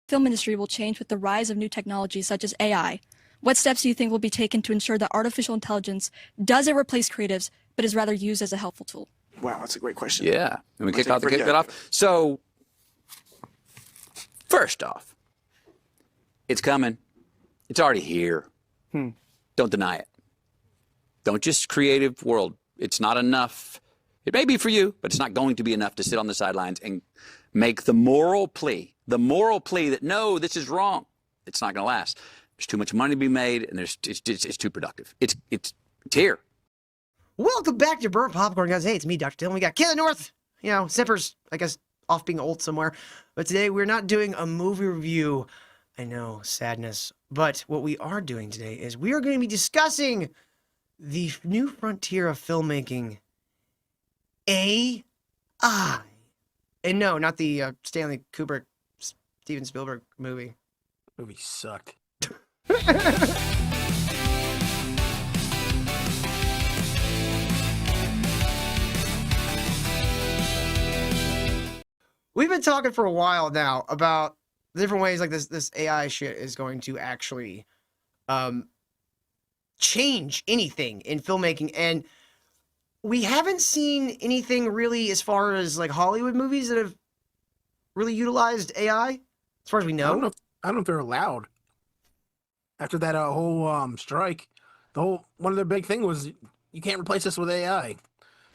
film industry will change with the rise of new technologies such as AI? What steps do you think will be taken to ensure that artificial intelligence doesn't replace creatives, but is rather used as a helpful tool? Wow, that's a great question. Yeah. And we kick it off. So, first off, it's coming. It's already here. Don't deny it. Don't just creative world. It's not enough. It may be for you, but it's not going to be enough to sit on the sidelines and make the moral plea that, no, this is wrong. It's not going to last. There's too much money to be made, and it's too productive. It's here. Welcome back to Burnt Popcorn, guys. Hey, it's me, Dr. Dylan. We got Kid North. You know, Zippers, I guess, off being old somewhere. But today, we're not doing a movie review. I know, sadness. But what we are doing today is we are going to be discussing the new frontier of filmmaking, AI. And no, not the Stanley Kubrick, Steven Spielberg movie. Movie sucked. We've been talking for a while now about the different ways like this AI shit is going to actually change anything in filmmaking, and we haven't seen anything really as far as like Hollywood movies that have really utilized AI, as far as we know. I don't know if they're allowed. After that whole strike, one of their big thing was you can't replace this with AI.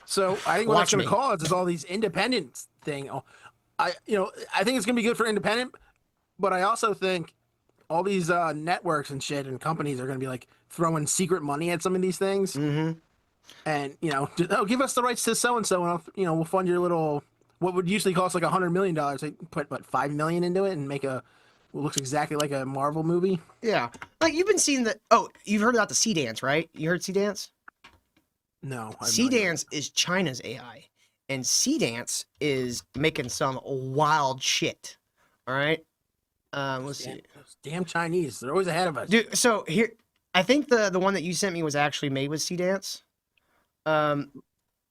So I think what that's going to cause is all these independent thing. I think it's going to be good for independent, but I also think all these networks and shit and companies are going to be like throwing secret money at some of these things. Mm-hmm. And, give us the rights to so-and-so, and we'll fund your little, what would usually cost like $100 million. They put, $5 million into it and make what looks exactly like a Marvel movie. Yeah. Like, you've been seeing you've heard about the Sea Dance, right? You heard Sea Dance? No. Sea Dance is China's AI. And Sea Dance is making some wild shit. All right? Let's see. Those damn Chinese. They're always ahead of us. Dude, so here, I think the one that you sent me was actually made with Sea Dance. Yeah,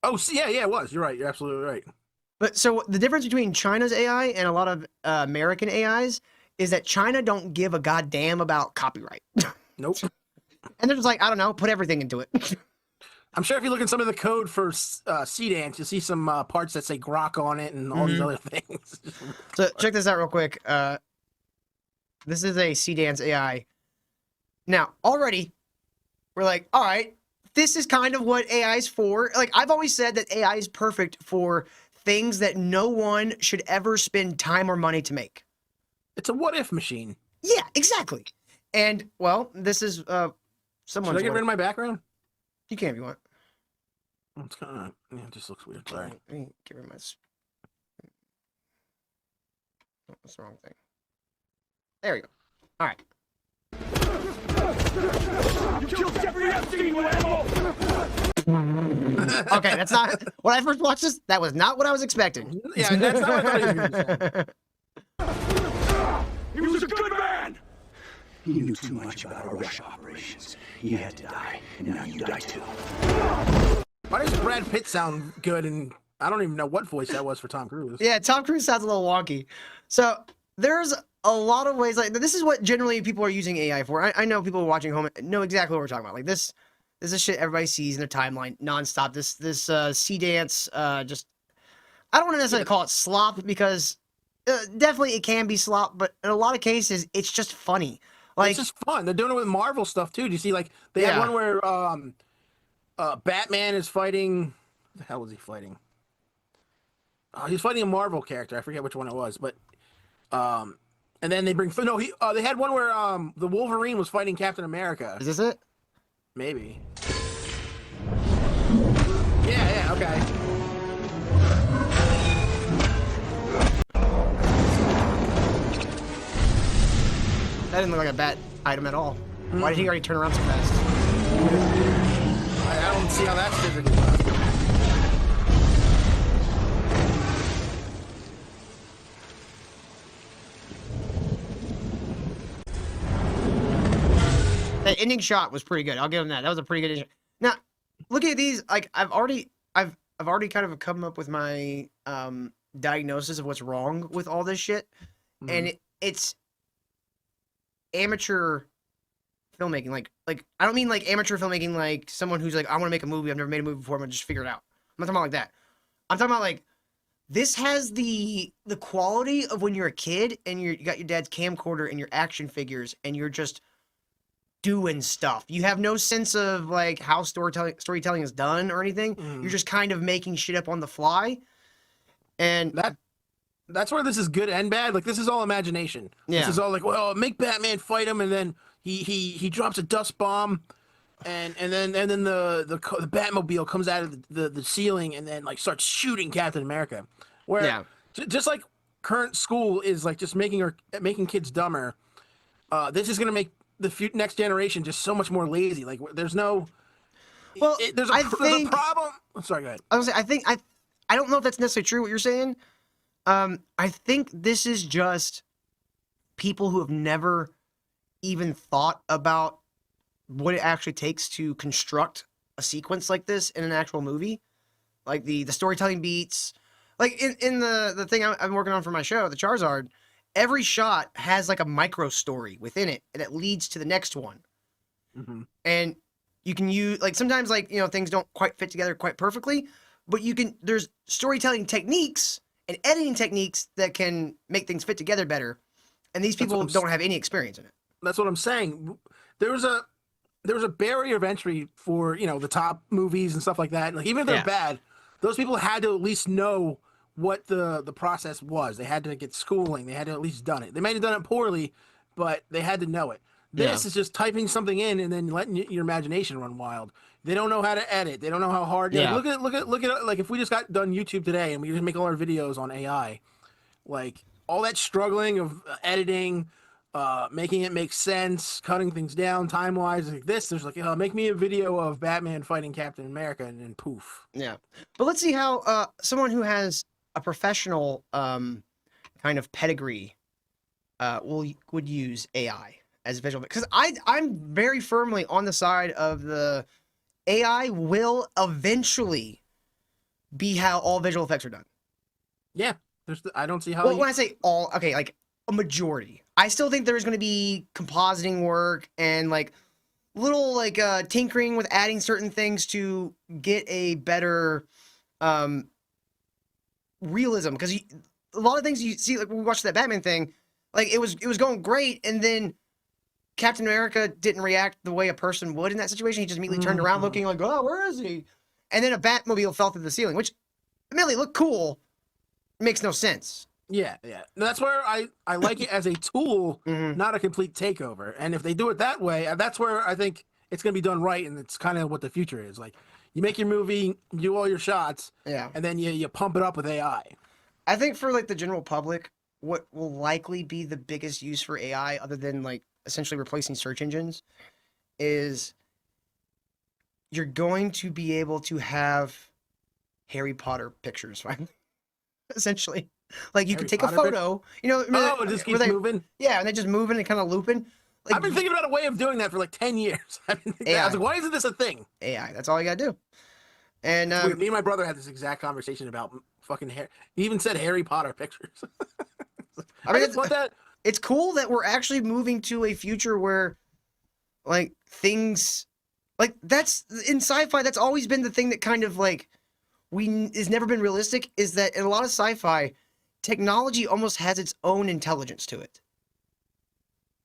it was. You're right. You're absolutely right. But so the difference between China's AI and a lot of American AIs is that China don't give a goddamn about copyright. Nope. And they're just like, I don't know, put everything into it. I'm sure if you look at some of the code for Sea Dance, you'll see some parts that say grok on it and all these other things. So check this out real quick. This is a Sea Dance AI. Now, already, we're like, all right, this is kind of what AI is for. Like, I've always said that AI is perfect for things that no one should ever spend time or money to make. It's a what-if machine. Yeah, exactly. And, well, this is someone's... Should I get rid of my background? You can if you want. It's kind of... Yeah, it just looks weird. Sorry. Let me get rid of my... Oh, that's the wrong thing. There we go. All right. You killed Jeffrey Epstein, you animal! Okay, that's not... When I first watched this, that was not what I was expecting. Yeah, that's not what I thought he was going to say. He was a good man! He knew too much about our Russia operations. He had to die, and now you die too. Why does Brad Pitt sound good? And I don't even know what voice that was for Tom Cruise. Yeah, Tom Cruise sounds a little wonky. So there's a lot of ways. Like, this is what generally people are using AI for. I know people watching home know exactly what we're talking about. Like, this is shit everybody sees in their timeline nonstop. This Sea Dance, just... I don't want to necessarily call it slop because definitely it can be slop, but in a lot of cases, it's just funny. Like, it's just fun. They're doing it with Marvel stuff too. Do you see, like, they had one where Batman is fighting... What the hell was he fighting? He was fighting a Marvel character. I forget which one it was, but and then they bring they had one where the Wolverine was fighting Captain America. Is this it? Maybe. Yeah, okay. That didn't look like a bad item at all. Why did he already turn around so fast? I don't see how that's physically possible. That ending shot was pretty good. I'll give him that. That was a pretty good ending. Now, looking at these, like I've already kind of come up with my diagnosis of what's wrong with all this shit, and it's amateur filmmaking. Like I don't mean like amateur filmmaking like someone who's like, I want to make a movie, I've never made a movie before, I'm gonna just figure it out. I'm not talking about like that. I'm talking about like this has the quality of when you're a kid and you got your dad's camcorder and your action figures and you're just doing stuff. You have no sense of like how storytelling is done or anything. You're just kind of making shit up on the fly. And that's where this is good and bad. Like, this is all imagination. Yeah. This is all like, well, make Batman fight him, and then he drops a dust bomb, and then the Batmobile comes out of the ceiling and then like starts shooting Captain America. Where just like current school is like just making kids dumber. This is gonna make the next generation just so much more lazy. Like, there's no. Well, there's a problem. I'm sorry, go ahead. I was gonna say, I don't know if that's necessarily true what you're saying. I think this is just people who have never even thought about what it actually takes to construct a sequence like this in an actual movie, like the storytelling beats. Like in the thing I'm working on for my show, the Charizard, every shot has like a micro story within it that leads to the next one. And you can use like sometimes like things don't quite fit together quite perfectly, but there's storytelling techniques and editing techniques that can make things fit together better. And these people don't have any experience in it. That's what I'm saying. There was a barrier of entry for the top movies and stuff like that. Like, even if they're bad, those people had to at least know what the process was. They had to get schooling. They had to at least done it. They might have done it poorly, but they had to know it. This is just typing something in and then letting your imagination run wild. They don't know how to edit. They don't know how hard. Look at like if we just got done YouTube today and we just make all our videos on AI, like all that struggling of editing, making it make sense, cutting things down time wise. Like this, there's like make me a video of Batman fighting Captain America, and then poof. Yeah, but let's see how someone who has a professional kind of pedigree would use AI as a visual, because I'm very firmly on the side of the AI will eventually be how all visual effects are done. Yeah, I don't see how. Well, when I say all, okay, like a majority. I still think there's going to be compositing work and like little like tinkering with adding certain things to get a better realism, because a lot of things you see, like when we watched that Batman thing, like it was going great, and then Captain America didn't react the way a person would in that situation. He just immediately turned around looking like, oh, where is he? And then a Batmobile fell through the ceiling, which immediately looked cool. Makes no sense. Yeah. That's where I like it as a tool, not a complete takeover. And if they do it that way, that's where I think it's going to be done right, and it's kind of what the future is. Like, you make your movie, you do all your shots, and then you pump it up with AI. I think for like the general public, what will likely be the biggest use for AI, other than like essentially replacing search engines, is you're going to be able to have Harry Potter pictures finally. Essentially, like you can take a photo, it just keeps moving. Yeah, and they just moving and kind of looping. Like, I've been thinking about a way of doing that for like 10 years. I was like, why isn't this a thing? AI, that's all you gotta do. And me and my brother had this exact conversation about fucking Harry. He even said Harry Potter pictures. I mean, it's cool that we're actually moving to a future where, like, things like that's in sci-fi. That's always been the thing that kind of like is never been realistic. Is that in a lot of sci-fi, technology almost has its own intelligence to it.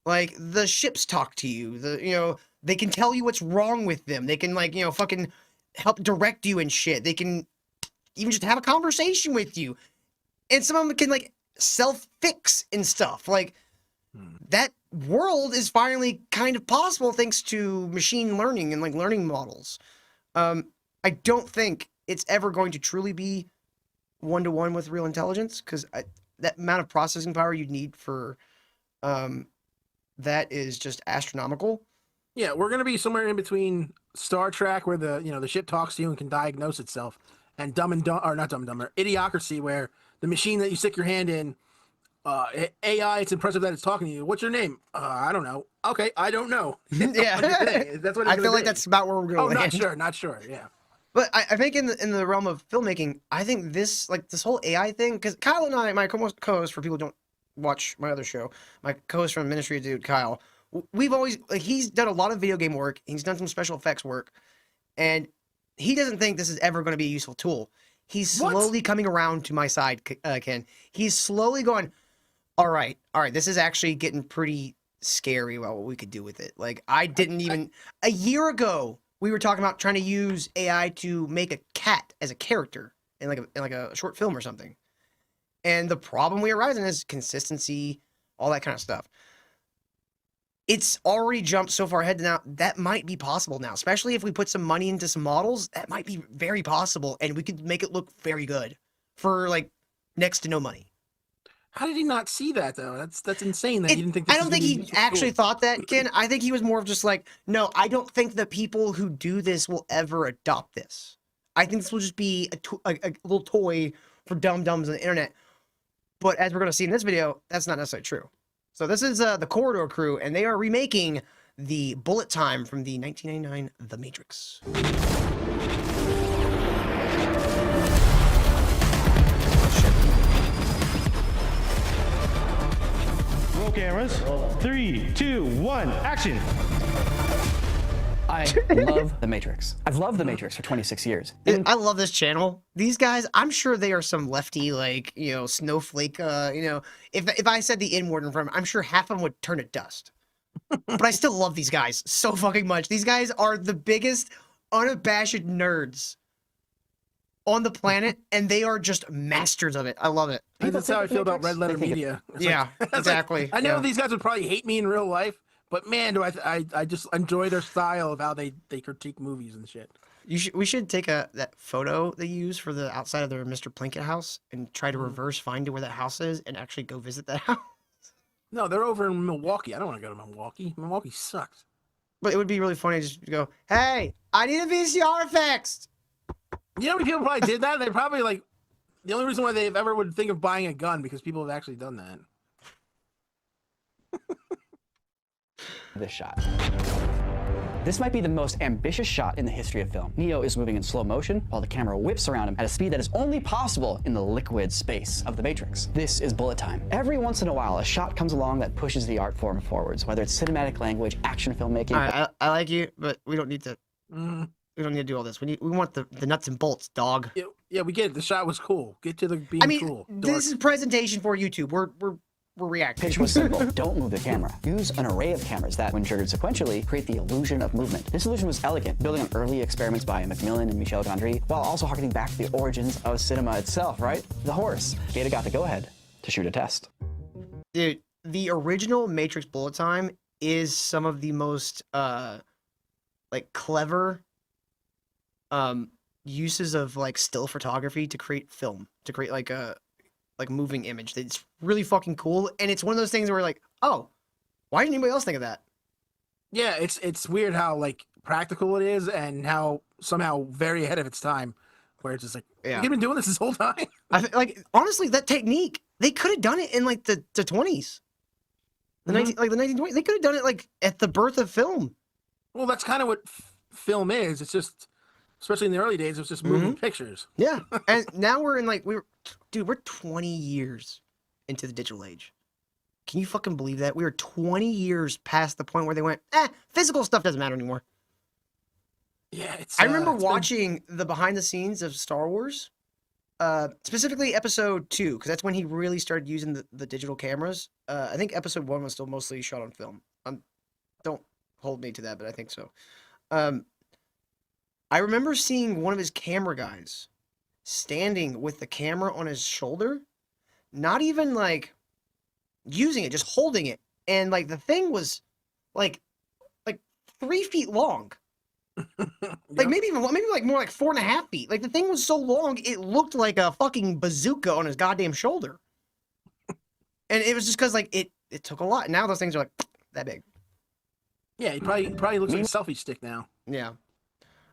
Like the ships talk to you. They can tell you what's wrong with them. They can like fucking help direct you and shit. They can even just have a conversation with you, and some of them can like self-fix and stuff. Like that world is finally kind of possible thanks to machine learning and like learning models. I don't think it's ever going to truly be one-to-one with real intelligence, because that amount of processing power you need for that is just astronomical. Yeah, we're gonna be somewhere in between Star Trek, where the ship talks to you and can diagnose itself, and Dumb and Dumber, Idiocracy, where the machine that you stick your hand in, AI, it's impressive that it's talking to you. What's your name? I don't know. Okay, I don't know. Yeah, that's what I feel like that's about where we're going. Not sure. Yeah. But I think in the realm of filmmaking, I think this whole AI thing, because Kyle and I, my co-host for people who don't watch my other show, my co-host from Ministry of Dude, Kyle, we've always like he's done a lot of video game work. He's done some special effects work, and he doesn't think this is ever going to be a useful tool. He's slowly coming around to my side, Ken. He's slowly going, all right, this is actually getting pretty scary about what we could do with it. Like, I didn't even... A year ago, we were talking about trying to use AI to make a cat as a character in like a short film or something. And the problem we are rising is consistency, all that kind of stuff. It's already jumped so far ahead now. That might be possible now, especially if we put some money into some models. That might be very possible, and we could make it look very good for like next to no money. How did he not see that though? That's insane. That he didn't think. I don't think he actually thought that, Ken. I think he was more of just like, no, I don't think the people who do this will ever adopt this. I think this will just be a little toy for dum-dums on the internet. But as we're going to see in this video, that's not necessarily true. So this is the Corridor crew, and they are remaking the bullet time from the 1999 The Matrix. Roll cameras. 3, 2, 1, action. I love The Matrix. I've loved The Matrix for 26 years. I love this channel. These guys, I'm sure they are some lefty, like, snowflake, if I said the N-word in front of them, I'm sure half of them would turn to dust. But I still love these guys so fucking much. These guys are the biggest, unabashed nerds on the planet, and they are just masters of it. I love it. That's how I feel about Red Letter Media. Yeah, exactly. I know these guys would probably hate me in real life, but man, do I just enjoy their style of how they critique movies and shit. We should take that photo they use for the outside of their Mr. Plinkett house and try to reverse find to where that house is and actually go visit that house. No, they're over in Milwaukee. I don't want to go to Milwaukee. Milwaukee sucks. But it would be really funny just to go, hey, I need a VCR fixed. You know how many people probably did that? They probably like the only reason why they ever would think of buying a gun because people have actually done that. This shot. This might be the most ambitious shot in the history of film. Neo is moving in slow motion while the camera whips around him at a speed that is only possible in the liquid space of the Matrix. This is bullet time. Every once in a while, a shot comes along that pushes the art form forwards, whether it's cinematic language, action filmmaking. All right, I like you, but we don't need to. We don't need to do all this. We want the nuts and bolts, dog. Yeah, we get it. The shot was cool. Get to the being cool. This is presentation for YouTube. We're reacting. Pitch was simple. Don't move the camera. Use an array of cameras that, when triggered sequentially, create the illusion of movement. This illusion was elegant, building on early experiments by Macmillan and Michel Gondry, while also harkening back to the origins of cinema itself, right? The horse. Beta got the go-ahead to shoot a test. Dude, the original Matrix bullet time is some of the most clever uses of still photography to create film, to create a moving image. It's really fucking cool, and it's one of those things where oh, why didn't anybody else think of that? Yeah, it's weird how practical it is and how somehow very ahead of its time, where it's just you've been doing this whole time. Honestly, that technique, they could have done it in the 20s, the 1920s. They could have done it at the birth of film. Well, that's kind of what film is. It's just, especially in the early days, it was just moving pictures. Yeah, and now we're in we're 20 years into the digital age. Can you fucking believe that? We are 20 years past the point where they went, physical stuff doesn't matter anymore. Yeah, it's. I remember watching the behind the scenes of Star Wars, specifically Episode 2, because that's when he really started using the digital cameras. I think Episode 1 was still mostly shot on film. Don't hold me to that, but I think so. I remember seeing one of his camera guys standing with the camera on his shoulder, not even using it, just holding it, and the thing was like 3 feet long. Maybe more like 4.5 feet. The thing was so long it looked like a fucking bazooka on his goddamn shoulder. And it was just because it took a lot. Now those things are that big. Yeah, he probably looks like a selfie stick now. Yeah.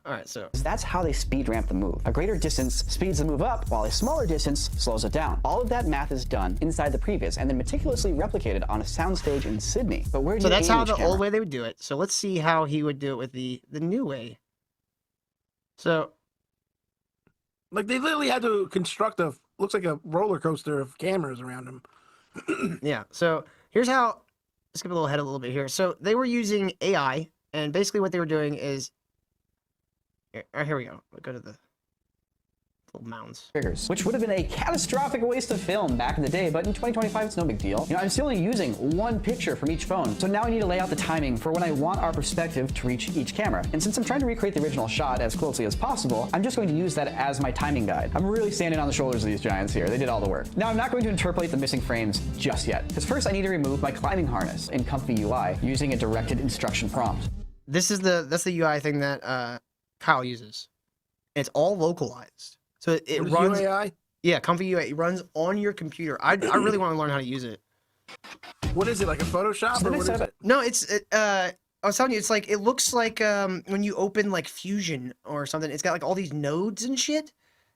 All right, so That's how they speed ramp the move. A greater distance speeds the move up, while a smaller distance slows it down. All of that math is done inside the previs and then meticulously replicated on a soundstage in Sydney. But where do you that's aim how each the camera? old way they would do it. So let's see how he would do it with the new way. So they literally had to construct looks like a roller coaster of cameras around him. yeah, so here's how skip a little ahead a little bit here. So they were using AI, and basically what they were doing is, here we go. We'll go to the little mounds. Triggers, which would have been a catastrophic waste of film back in the day, but in 2025 it's no big deal. I'm still only using one picture from each phone, so now I need to lay out the timing for when I want our perspective to reach each camera. And since I'm trying to recreate the original shot as closely as possible, I'm just going to use that as my timing guide. I'm really standing on the shoulders of these giants here. They did all the work. Now I'm not going to interpolate the missing frames just yet, because first I need to remove my climbing harness in Comfy UI using a directed instruction prompt. That's the UI thing that Kyle uses. It's all localized. So it runs UAI? Yeah, Comfy UI. It runs on your computer. I really want to learn how to use it. What is it, like a Photoshop or what is it? No, I was telling you, it's like, it looks like when you open like Fusion or something. It's got like all these nodes and shit,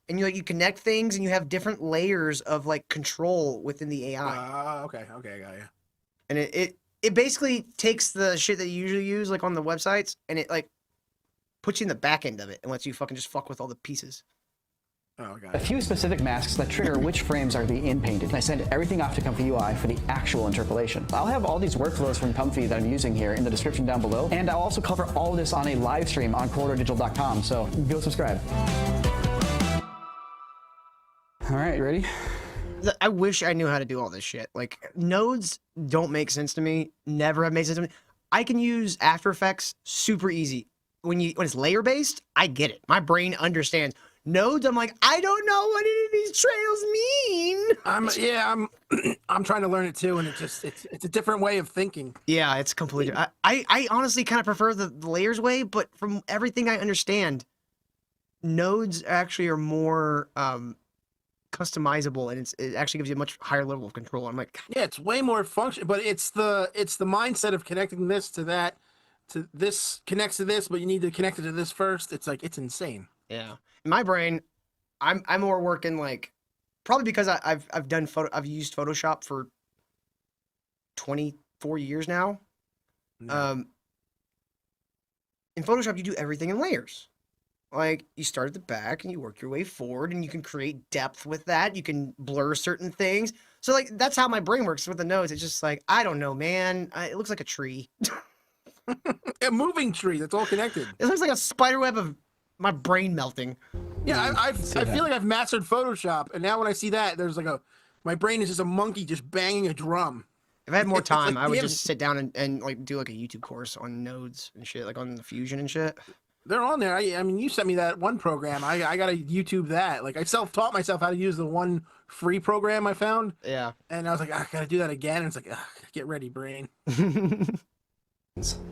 and you connect things, and you have different layers of like control within the AI. Okay, I got you. And it basically takes the shit that you usually use like on the websites, and it like puts you in the back end of it and lets you fucking just fuck with all the pieces. Oh, got A it. few specific masks that trigger which frames are being in-painted. And I send everything off to Comfy UI for the actual interpolation. I'll have all these workflows from Comfy that I'm using here in the description down below, and I'll also cover all of this on a live stream on corridordigital.com, so go subscribe. All right, you ready? I wish I knew how to do all this shit. Like, nodes don't make sense to me. Never have made sense to me. I can use After Effects super easy. When it's layer based, I get it. My brain understands. Nodes, I'm like, I don't know what any of these trails mean. I'm trying to learn it too, and it's a different way of thinking. Yeah, it's completely. I honestly kind of prefer the layers way, but from everything I understand, nodes actually are more customizable, and it actually gives you a much higher level of control. I'm like, Yeah, it's way more function, but it's the mindset of connecting this to that, to this connects to this, but you need to connect it to this first. It's like, it's insane. yeah. In my brain, I'm more working like, probably because I've used Photoshop for 24 years now. No. In Photoshop, you do everything in layers. Like, you start at the back and you work your way forward, and you can create depth with that. You can blur certain things. So, like, that's how my brain works with the nodes. It's just like, I don't know, man. It looks like a tree. A moving tree that's all connected. It looks like a spider web of my brain melting. Yeah, I feel like I've mastered Photoshop, and now when I see that, there's like my brain is just a monkey just banging a drum. If I had more It's like time, I would we just sit down and like do like a YouTube course on nodes and shit, like on the Fusion and shit. They're on there. I mean, you sent me that one program. I gotta YouTube that. Like, I self-taught myself how to use the one free program I found, Yeah. and I was like, I gotta do that again. And it's like, get ready, brain. All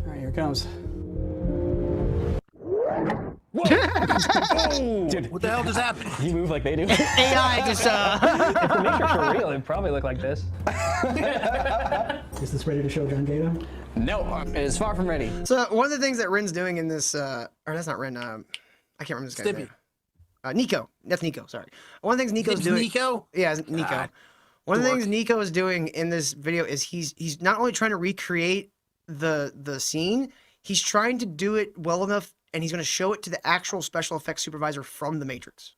right, here it comes. Dude, What the hell just happened? you move like they do. AI just If the Matrix were real, it'd probably look like this. Is this ready to show John Gato? No, it is far from ready. So one of the things that Ren's doing in this, or that's not Ren. I can't remember this guy's Stippy. name. Nico. That's Nico. Sorry. One of the things Nico's It's doing. Nico? Yeah, it's Nico. God. One of the Dork. things Nico is doing in this video is he's not only trying to recreate the scene, he's trying to do it well enough, and he's going to show it to the actual special effects supervisor from the Matrix.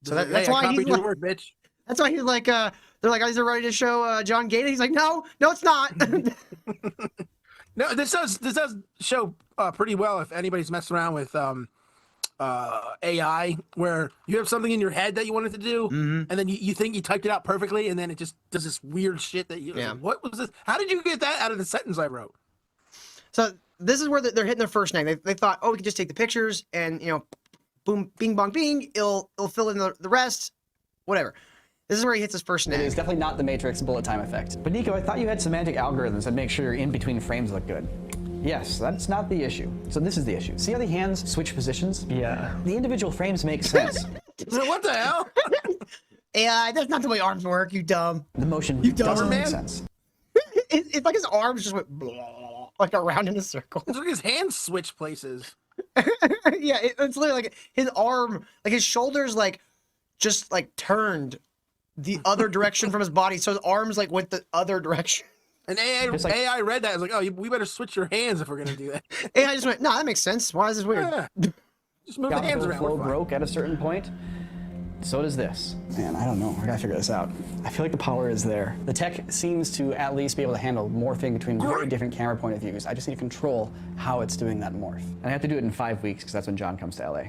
So that's why he's like, work, bitch. that's why he's like, they're like, is it ready to show John Gaeta? He's like, no, it's not. No, this does show pretty well if anybody's messing around with AI, where you have something in your head that you wanted to do, and then you think you typed it out perfectly, and then it just does this weird shit that you. Yeah. What was this? How did you get that out of the sentence I wrote? So this is where they're hitting their first snag. They thought, oh, we could just take the pictures and, boom, bing, bong, bing. It'll fill in the rest, whatever. This is where he hits his first It is snag. definitely not the Matrix bullet time effect. But Nico, I thought you had semantic algorithms that make sure your in-between frames look good. Yes, that's not the issue. So this is the issue. See how the hands switch positions? Yeah. The individual frames make sense. What the hell? AI, that's not the way arms work, you dumb. The motion dumb doesn't make man. sense. It's like his arms just went blah, like around in a circle. It's like his hands switch places. Yeah, it's literally like his arm, like his shoulders, like just like turned the other direction from his body, so his arms like went the other direction. And AI, It's like- AI read that. I was like, oh, we better switch your hands if we're gonna do that. AI just went, no, that makes sense. Why is this weird? Yeah. Just move the hands Gospel around. flow we're fine. broke at a certain point. So does this. Man, I don't know. I gotta figure this out. I feel like the power is there. The tech seems to at least be able to handle morphing between very different camera point of views. I just need to control how it's doing that morph. And I have to do it in 5 weeks because that's when John comes to LA.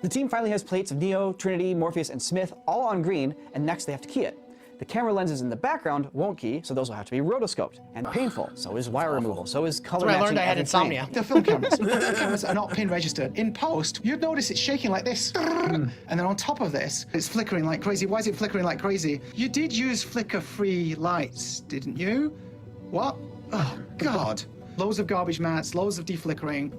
The team finally has plates of Neo, Trinity, Morpheus, and Smith all on green, and next they have to key it. The camera lenses in the background won't key, so those will have to be rotoscoped. And painful, so is wire removal, so is color That's matching. where I learned I had every frame. insomnia. The film cameras are not pin registered. In post, you'd notice it's shaking like this. And then on top of this, it's flickering like crazy. Why is it flickering like crazy? You did use flicker-free lights, didn't you? What? Oh, God. Loads of garbage mats, loads of deflickering.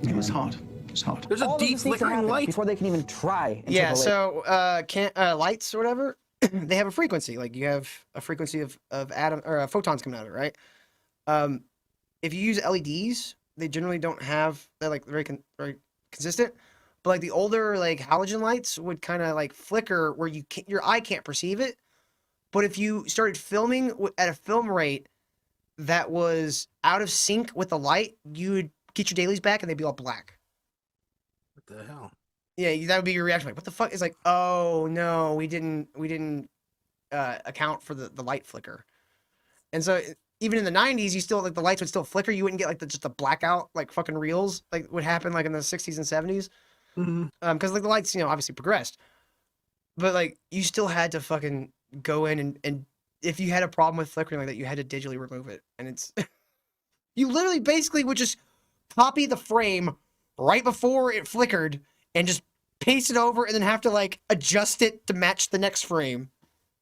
It was hard. It's hard. There's a All of deep this needs to flickering happen light. before they can even try. And Yeah, interpolate. so lights or whatever, they have a frequency. Like you have a frequency of atom or photons coming out of it, right? If you use LEDs, they generally don't have they're like very consistent. But like the older like halogen lights would kind of like flicker where your eye can't perceive it. But if you started filming at a film rate that was out of sync with the light, you would get your dailies back and they'd be all black. What the hell? Yeah, that would be your reaction. Like, what the fuck? It's like, oh no, we didn't account for the light flicker. And so even in the 90s, you still like the lights would still flicker. You wouldn't get like just the blackout like fucking reels like would happen like in the 60s and 70s. Because like the lights, obviously progressed, but like you still had to fucking go in and if you had a problem with flickering like that, you had to digitally remove it. And it's you literally basically would just copy the frame right before it flickered and just paste it over and then have to like adjust it to match the next frame.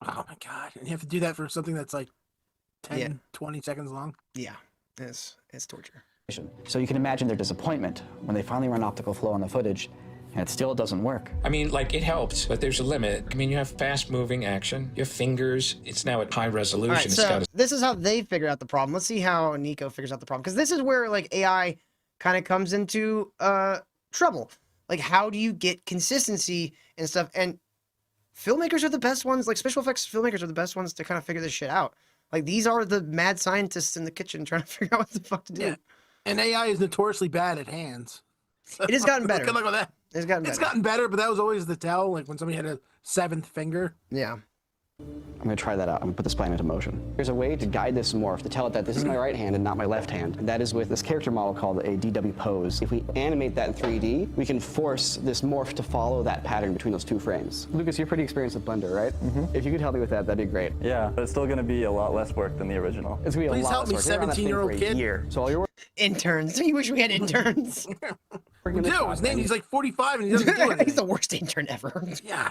Oh my God. And you have to do that for something that's like 10, Yeah. 20 seconds long. Yeah, it's torture. So you can imagine their disappointment when they finally run optical flow on the footage and it still doesn't work. I mean, like, it helps, but there's a limit. I mean, you have fast-moving action. You have fingers. It's now at high resolution. All right, It's so got a this is how they figured out the problem. Let's see how Nico figures out the problem. Because this is where, like, AI kind of comes into trouble. Like, how do you get consistency and stuff? And filmmakers are the best ones. Like, special effects filmmakers are the best ones to kind of figure this shit out. Like, these are the mad scientists in the kitchen trying to figure out what the fuck to do. Yeah. And AI is notoriously bad at hands. It has gotten better. Good luck with that. It's gotten better. It's gotten better, but that was always the tell, like when somebody had a seventh finger. Yeah. I'm gonna try that out. I'm gonna put this plan into motion. There's a way to guide this morph to tell it that this is my right hand and not my left hand. And that is with this character model called a DW pose. If we animate that in 3D, we can force this morph to follow that pattern between those two frames. Lucas, you're pretty experienced with Blender, right? If you could help me with that, that'd be great. Yeah, but it's still gonna be a lot less work than the original. It's gonna be Please a lot help me, less work. We're on that thing 17-year-old for a kid. year. So all your work. Interns. You wish we had interns. No, his name, he's like 45 and he doesn't do anything. He's the worst intern ever. God.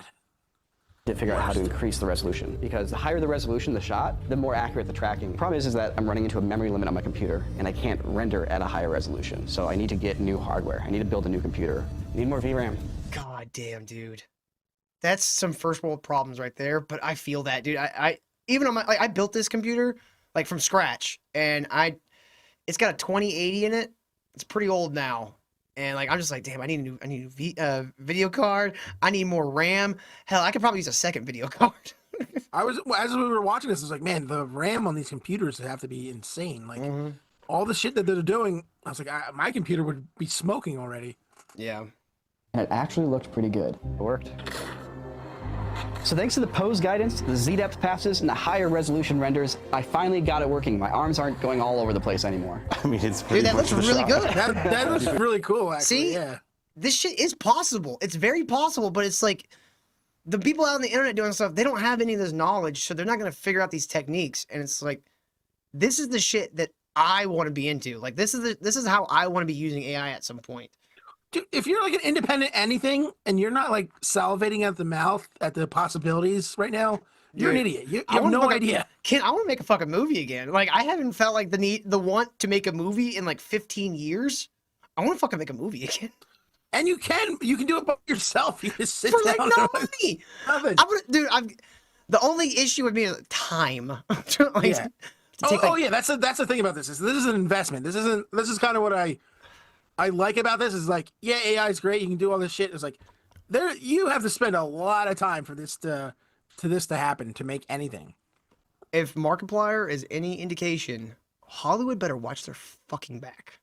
To figure out how to increase the resolution, because the higher the resolution of the shot, the more accurate the tracking. The problem is that I'm running into a memory limit on my computer and I can't render at a higher resolution. So I need to get new hardware. I need to build a new computer. I need more VRAM. God damn, dude. That's some first world problems right there. But I feel that, dude. I even on my I built this computer like from scratch, and it's got a 2080 in it. It's pretty old now. And like I'm just like, damn, I need a new video card. I need more RAM. Hell, I could probably use a second video card. As we were watching this, I was like, man, the RAM on these computers have to be insane. Like all the shit that they're doing, I was like, my computer would be smoking already. Yeah. And it actually looked pretty good. It worked. So thanks to the pose guidance, the Z-depth passes, and the higher resolution renders, I finally got it working. My arms aren't going all over the place anymore. I mean, it's pretty Dude, that much looks the really shot. good. That looks really cool, actually. See? Yeah. This shit is possible. It's very possible, but it's like the people out on the internet doing stuff, they don't have any of this knowledge, so they're not going to figure out these techniques. And it's like, this is the shit that I want to be into. Like, this is how I want to be using AI at some point. Dude, if you're like an independent anything and you're not like salivating at the mouth at the possibilities right now, you're an idiot. You have no idea. I want to make a fucking movie again. Like, I haven't felt like the want to make a movie in like 15 years. I want to fucking make a movie again. And you can do it by yourself. You just sit For down. like no money. Nothing. The only issue would be time. Like, Yeah. to take, Yeah. That's the thing about this. This is an investment. This is kind of what I like about this is like, yeah, AI is great. You can do all this shit. It's like you have to spend a lot of time for this to happen, to make anything. If Markiplier is any indication, Hollywood better watch their fucking back.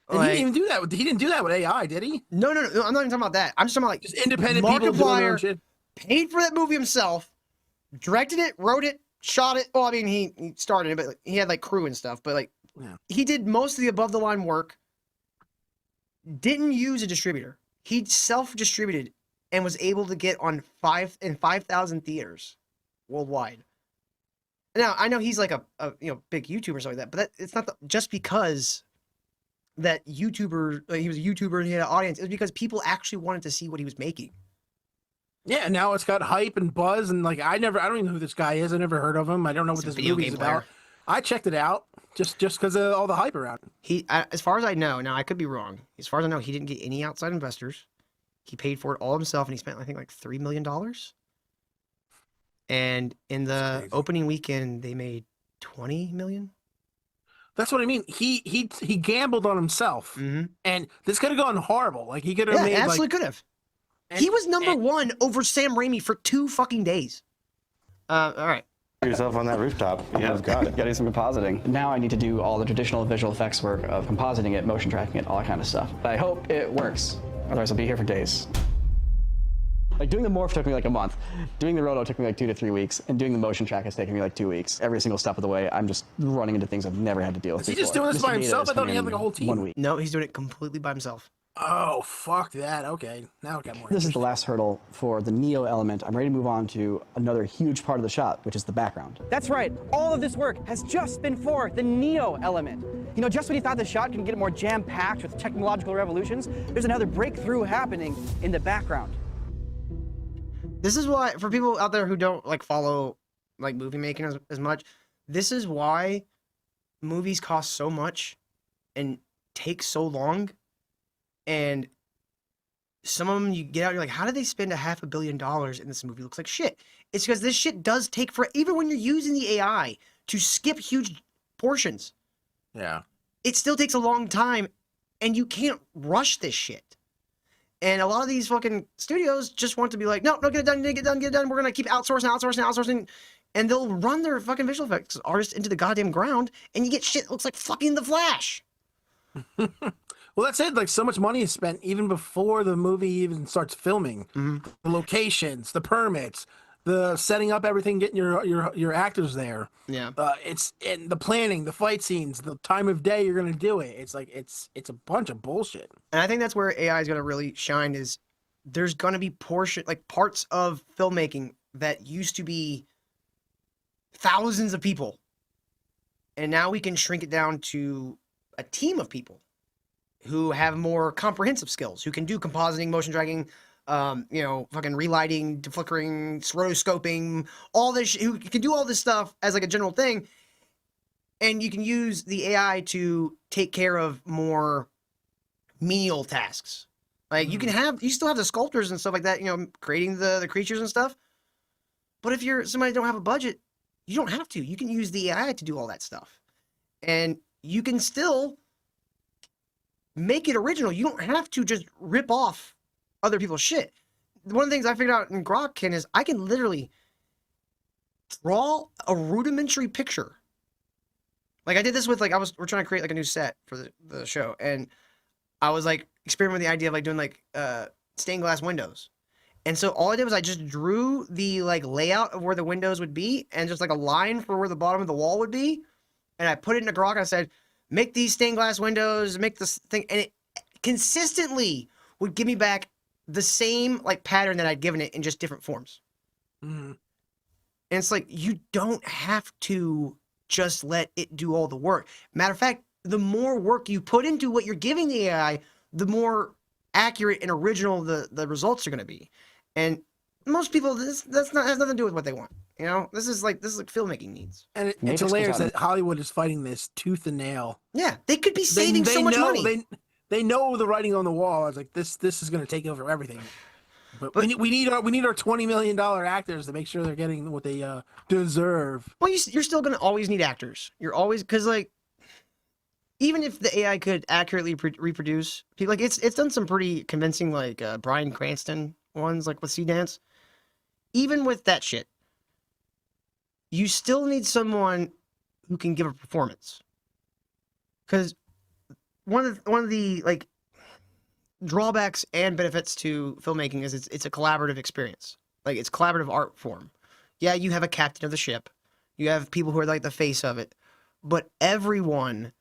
And he didn't even do that. He didn't do that with AI, did he? No. I'm not even talking about that. I'm just talking about like just independent people doing their own shit. Paid for that movie himself, directed it, wrote it, shot it. Well, I mean, he started it, but like, he had like crew and stuff. But like, he did most of the above the line work. Didn't use a distributor. He self-distributed and was able to get on 5,000 theaters worldwide. Now I know he's like a big YouTuber or something like that, but it's not just because that YouTuber he was a YouTuber and he had an audience. It was because people actually wanted to see what he was making. Yeah, now it's got hype and buzz, and like I don't even know who this guy is. I never heard of him. I don't know what this movie is about. I checked it out just because of all the hype around it. He, as far as I know, now I could be wrong. As far as I know, he didn't get any outside investors. He paid for it all himself, and he spent I think like $3 million. And in the opening weekend, they made 20 million. That's what I mean. He gambled on himself, and this could have gone horrible. Like he could have made absolutely could have. He was number one over Sam Raimi for 2 fucking days. All right. Yourself on that rooftop. Yeah, got it. Gotta do some compositing. Now I need to do all the traditional visual effects work of compositing it, motion tracking it, all that kind of stuff. But I hope it works. Otherwise I'll be here for days. Like doing the morph took me like a month. Doing the roto took me like 2 to 3 weeks. And doing the motion track has taken me like 2 weeks. Every single step of the way, I'm just running into things I've never had to deal with before. Is he just doing this by himself? I thought he had like a whole team. 1 week. No, he's doing it completely by himself. Oh, fuck that. Okay, now it got more. This is the last hurdle for the Neo element. I'm ready to move on to another huge part of the shot, which is the background. That's right. All of this work has just been for the Neo element. You know, just when you thought the shot could get more jam-packed with technological revolutions, there's another breakthrough happening in the background. This is why, for people out there who don't like follow like movie making as much, this is why movies cost so much and take so long. And some of them you get out, you're like, how did they spend $500 million in this movie? It looks like shit. It's because this shit does take even when you're using the AI to skip huge portions. Yeah. It still takes a long time, and you can't rush this shit. And a lot of these fucking studios just want to be like, no, get it done, get it done. We're gonna keep outsourcing, and they'll run their fucking visual effects artists into the goddamn ground, and you get shit that looks like fucking The Flash. Well, that's it. Like, so much money is spent even before the movie even starts filming. The locations, the permits, the setting up everything, getting your actors there. Yeah. It's in the planning, the fight scenes, the time of day you're gonna do it. It's like it's a bunch of bullshit. And I think that's where AI is gonna really shine. Is there's gonna be parts of filmmaking that used to be thousands of people, and now we can shrink it down to a team of people who have more comprehensive skills, who can do compositing, motion tracking, fucking relighting, deflickering, rotoscoping, all this, who can do all this stuff as like a general thing. And you can use the AI to take care of more menial tasks. Like you still have the sculptors and stuff like that, creating the creatures and stuff. But if you're somebody who don't have a budget, you don't have to. You can use the AI to do all that stuff. And you can still make it original. You don't have to just rip off other people's shit. One of the things I figured out in Grok is I can literally draw a rudimentary picture. Like I did this with we're trying to create like a new set for the show, and I was like experimenting with the idea of like doing like stained glass windows. And so all I did was I just drew the like layout of where the windows would be and just like a line for where the bottom of the wall would be. And I put it in a Grok and I said, make these stained glass windows, make this thing. And it consistently would give me back the same like pattern that I'd given it in just different forms. And it's like, you don't have to just let it do all the work. Matter of fact, the more work you put into what you're giving the AI, the more accurate and original the results are going to be. And most people, has nothing to do with what they want. This is like filmmaking needs. And it's hilarious that Hollywood is fighting this tooth and nail. Yeah, they could be saving so much money. They know the writing on the wall. I was like, this is going to take over everything. But we need our $20 million actors to make sure they're getting what they deserve. Well, you're still going to always need actors. You're always, because like, even if the AI could accurately reproduce people, like it's done some pretty convincing like Bryan Cranston ones, like with Sea Dance. Even with that shit, you still need someone who can give a performance. Because one of the like drawbacks and benefits to filmmaking is it's a collaborative experience. Like it's collaborative art form. Yeah, you have a captain of the ship. You have people who are like the face of it, but everyone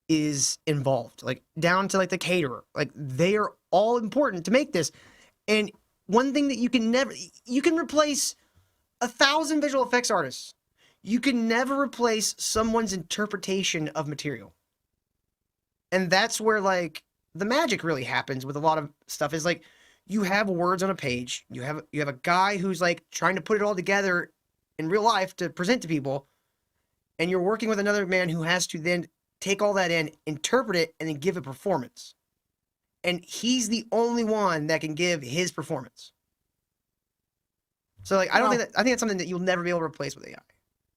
is involved, like down to like the caterer. Like they are all important to make this. And one thing that you can replace 1,000 visual effects artists. You can never replace someone's interpretation of material. And that's where like the magic really happens with a lot of stuff is like you have words on a page. You have a guy who's like trying to put it all together in real life to present to people. And you're working with another man who has to then take all that in, interpret it, and then give a performance. And he's the only one that can give his performance. So like I think that's something that you'll never be able to replace with AI.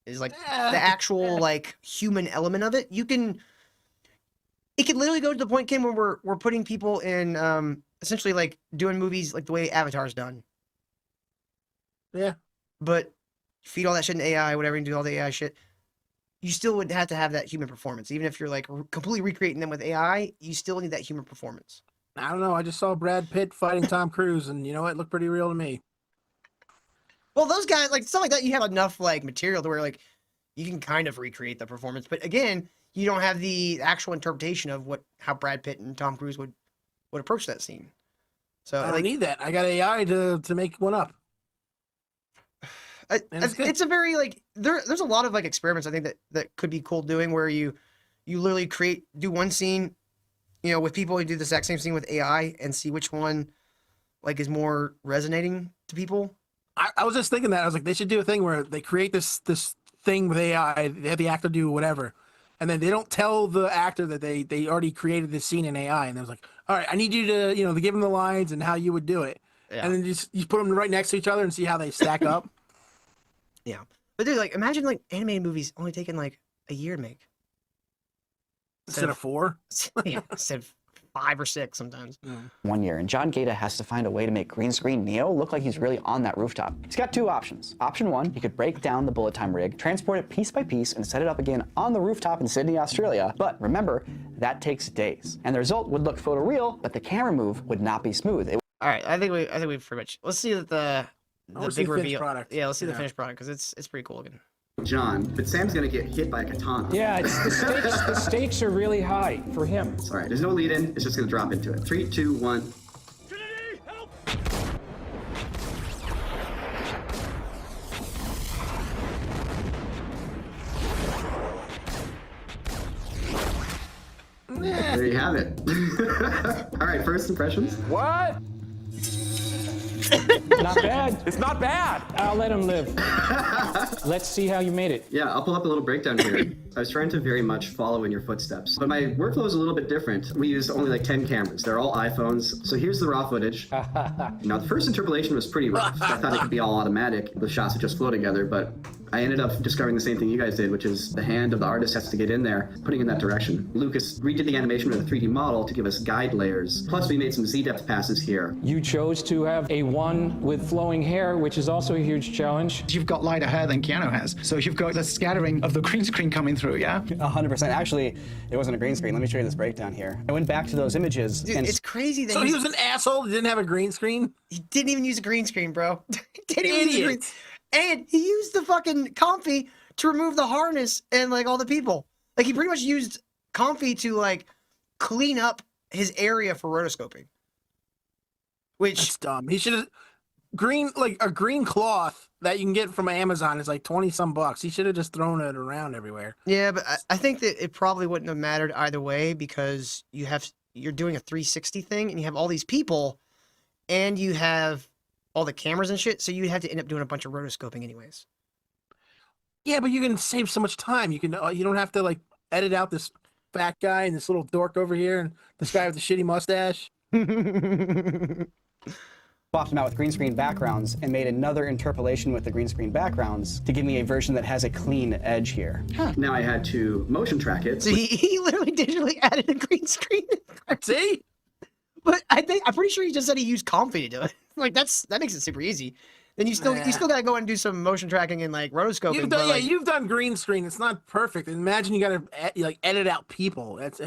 Is like the actual like human element of it. It can literally go to the point, Kim, where we're putting people in essentially like doing movies like the way Avatar's done. Yeah. But feed all that shit in AI, whatever, and do all the AI shit. You still would have to have that human performance. Even if you're like completely recreating them with AI, you still need that human performance. I don't know. I just saw Brad Pitt fighting Tom Cruise, and you know what? It looked pretty real to me. Well, those guys, like stuff like that, you have enough like material to where like you can kind of recreate the performance. But again, you don't have the actual interpretation of how Brad Pitt and Tom Cruise would approach that scene. So I don't need that. I got AI to make one up. It's a very like there's a lot of like experiments I think that could be cool doing where you literally do one scene, with people who do the exact same scene with AI and see which one like is more resonating to people. I was just thinking that I was like, they should do a thing where they create this thing with AI, they have the actor do whatever, and then they don't tell the actor that they already created this scene in AI, and I was like, all right, I need you to to give them the lines and how you would do it, and then you put them right next to each other and see how they stack up. Yeah, but dude, like imagine like animated movies only taking like a year to make instead of 4. Yeah, instead of 5 or 6 sometimes. 1 year, and John Gaeta has to find a way to make green screen Neo look like he's really on that rooftop. He's got 2 options. Option 1, he could break down the bullet time rig, transport it piece by piece, and set it up again on the rooftop in Sydney, Australia. But remember, that takes days. And the result would look photoreal, but the camera move would not be smooth. All right, I think we've pretty much. Let's see the big reveal. Product. Yeah, let's see the finished product because it's pretty cool looking. John, but Sam's gonna get hit by a katana. Yeah, the stakes are really high for him. It's all right. There's no lead in. It's just gonna drop into it. 3, 2, 1. Trinity, help! There you have it. All right, first impressions. What? Not bad. It's not bad. I'll let him live. Let's see how you made it. Yeah, I'll pull up a little breakdown here. I was trying to very much follow in your footsteps, but my workflow is a little bit different. We used only like 10 cameras. They're all iPhones. So here's the raw footage. Now, the first interpolation was pretty rough. I thought it could be all automatic. The shots would just flow together, but I ended up discovering the same thing you guys did, which is the hand of the artist has to get in there, putting in that direction. Lucas redid the animation with a 3D model to give us guide layers. Plus, we made some Z-depth passes here. You chose to have a 1 with flowing hair, which is also a huge challenge. You've got lighter hair than Keanu has, so you've got the scattering of the green screen coming through, yeah? 100%. Actually, it wasn't a green screen. Let me show you this breakdown here. I went back to those images. Dude, and it's crazy that So he was an asshole. He didn't have a green screen. He didn't even use a green screen, bro. And he used the fucking comfy to remove the harness and like all the people. Like he pretty much used comfy to like clean up his area for rotoscoping. Which That's dumb. He should have a green cloth that you can get from Amazon is like 20 some bucks. He should have just thrown it around everywhere. Yeah, but I think that it probably wouldn't have mattered either way because you're doing a 360 thing and you have all these people and you have all the cameras and shit, so you'd have to end up doing a bunch of rotoscoping anyways. Yeah, but you can save so much time. You don't have to like edit out this fat guy and this little dork over here and this guy with the shitty mustache. Swapped them out with green screen backgrounds and made another interpolation with the green screen backgrounds to give me a version that has a clean edge here. Now I had to motion track it. So he literally digitally added a green screen. See? But I'm pretty sure he just said he used Comfy to do it. Like that makes it super easy. then you still got to go and do some motion tracking and like rotoscoping. You've done, you've done green screen. It's not perfect. Imagine you got to like edit out people. That's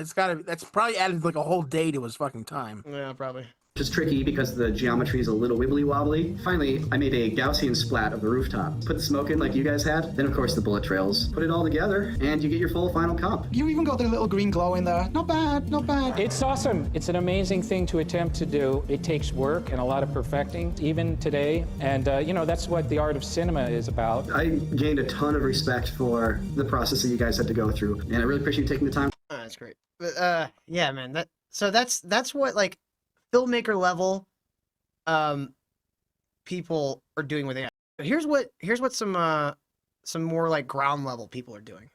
probably added like a whole day to his fucking time. Yeah, probably. Which is tricky because the geometry is a little wibbly wobbly. Finally, I made a Gaussian splat of the rooftop. Put the smoke in like you guys had, then of course the bullet trails. Put it all together, and you get your full final comp. You even got the little green glow in there. Not bad, not bad. It's awesome. It's an amazing thing to attempt to do. It takes work and a lot of perfecting, even today. And, you know, that's what the art of cinema is about. I gained a ton of respect for the process that you guys had to go through, and I really appreciate you taking the time. Oh, that's great. But yeah, man. That's what like filmmaker level people are doing with AI. But here's what some more like ground level people are doing.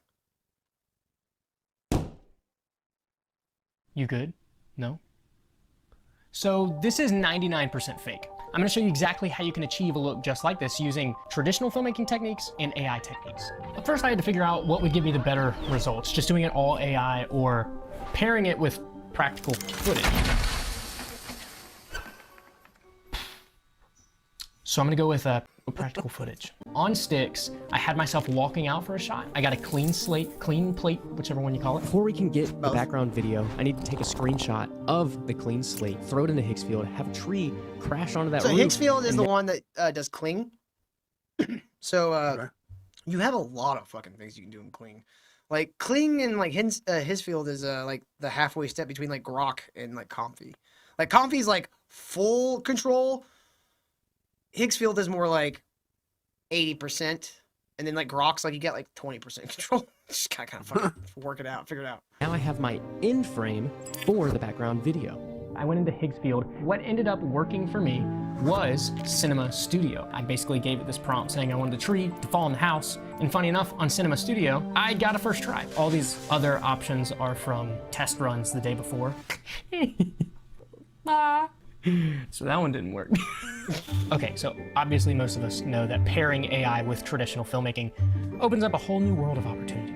You good? No? So this is 99% fake. I'm going to show you exactly how you can achieve a look just like this using traditional filmmaking techniques and AI techniques. But first I had to figure out what would give me the better results, just doing it all AI or pairing it with practical footage. So I'm gonna go with practical footage. On sticks, I had myself walking out for a shot. I got a clean slate, clean plate, whichever one you call it. Before we can get the background video, I need to take a screenshot of the clean slate, throw it into Higgsfield, have a tree crash onto that So roof. Higgsfield is the one that does Kling. So you have a lot of fucking things you can do in Kling. Like Kling and like Higgsfield is like the halfway step between like Grok and like Comfy. Like Comfy's like full control. Higgsfield is more like 80%, and then like Grok's like you get like 20% control. Just gotta kind of fucking work it out, figure it out. Now I have my in frame for the background video. I went into Higgsfield. What ended up working for me was Cinema Studio. I basically gave it this prompt saying I wanted the tree to fall in the house. And funny enough, on Cinema Studio, I got a first try. All these other options are from test runs the day before. So that one didn't work. Okay, so obviously most of us know that pairing AI with traditional filmmaking opens up a whole new world of opportunity.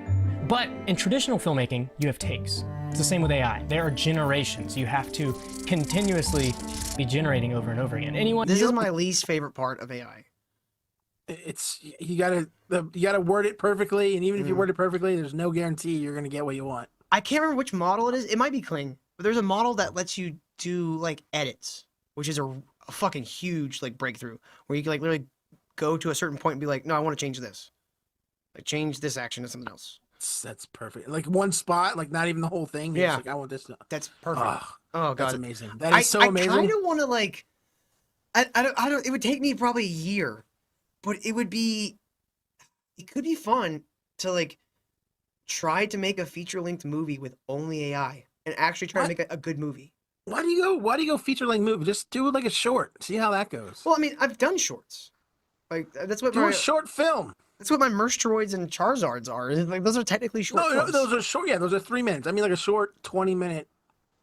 But in traditional filmmaking, you have takes. It's the same with AI. There are generations. You have to continuously be generating over and over again. This is my least favorite part of AI. It's you gotta word it perfectly, and even if you word it perfectly, there's no guarantee you're gonna get what you want. I can't remember which model it is. It might be Kling, but there's a model that lets you do like edits, which is a fucking huge like breakthrough, where you can like literally go to a certain point and be like, no, I want to change this, like change this action to something else. That's perfect. Like one spot, like not even the whole thing. Yeah, like, I want this. That's perfect. Oh god, that's amazing. That is so amazing. I kind of want to like, I don't. It would take me probably a year, but it could be fun to like try to make a feature-length movie with only AI and actually try to make a good movie. Why do you go feature-length movie? Just do it like a short. See how that goes. Well, I mean, I've done shorts. Like that's what do a short film. That's what my Mershtroids and Charizards are. Like those are technically short. No, those are short. Yeah, those are 3 minutes. I mean, like a short 20-minute,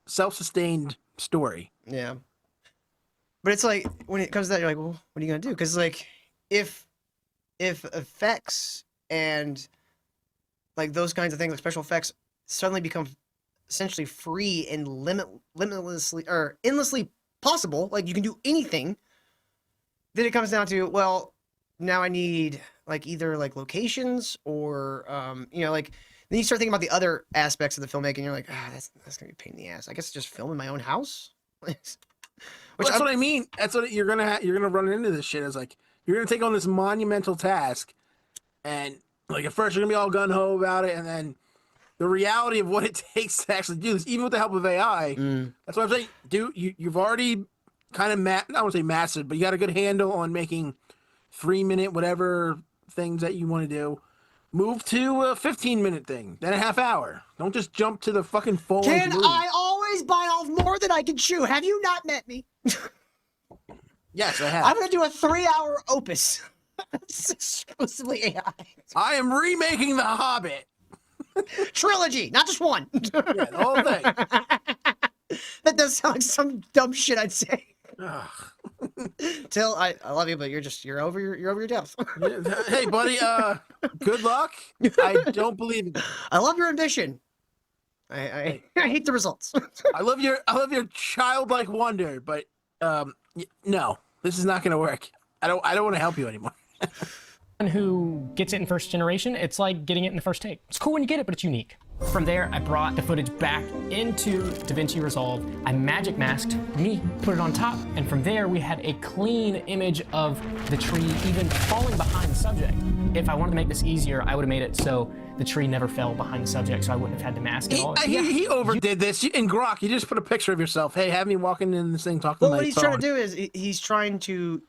self-sustained story. Yeah. But it's like when it comes to that, you're like, well, what are you gonna do? Because like, if effects and like those kinds of things, like special effects, suddenly become essentially free and limitlessly or endlessly possible, like you can do anything, then it comes down to, well, now I need like either like locations or you know, like then you start thinking about the other aspects of the filmmaking. You're like, that's gonna be a pain in the ass. I guess just film in my own house. That's what I mean. That's what you're gonna run into this shit. Is like you're gonna take on this monumental task, and like at first you're gonna be all gun ho about it, and then the reality of what it takes to actually do this, even with the help of AI. That's what I'm saying, dude. You've already kind of I don't want to say mastered, but you got a good handle on making 3-minute whatever things that you want to do. Move to a 15-minute thing, then a half hour. Don't just jump to the fucking full. Can I always bite off more than I can chew? Have you not met me? Yes, I have. I'm gonna do a 3-hour opus. Exclusively AI. I am remaking The Hobbit. Trilogy, not just one. Yeah, the whole thing. That does sound like some dumb shit I'd say. Till I love you, but you're over your depth. Hey, buddy. Good luck. I don't believe it. I love your ambition. I hate the results. I love your childlike wonder, but no, this is not gonna work. I don't want to help you anymore. Who gets it in first generation, it's like getting it in the first take. It's cool when you get it, but it's unique. From there, I brought the footage back into DaVinci Resolve. I magic masked me, put it on top, and from there we had a clean image of the tree even falling behind the subject. If I wanted to make this easier, I would have made it so the tree never fell behind the subject, so I wouldn't have had to mask it all. He overdid this. In Grok, you just put a picture of yourself. Hey, have me walking in this thing talking to my what he's phone. trying to do is he's trying to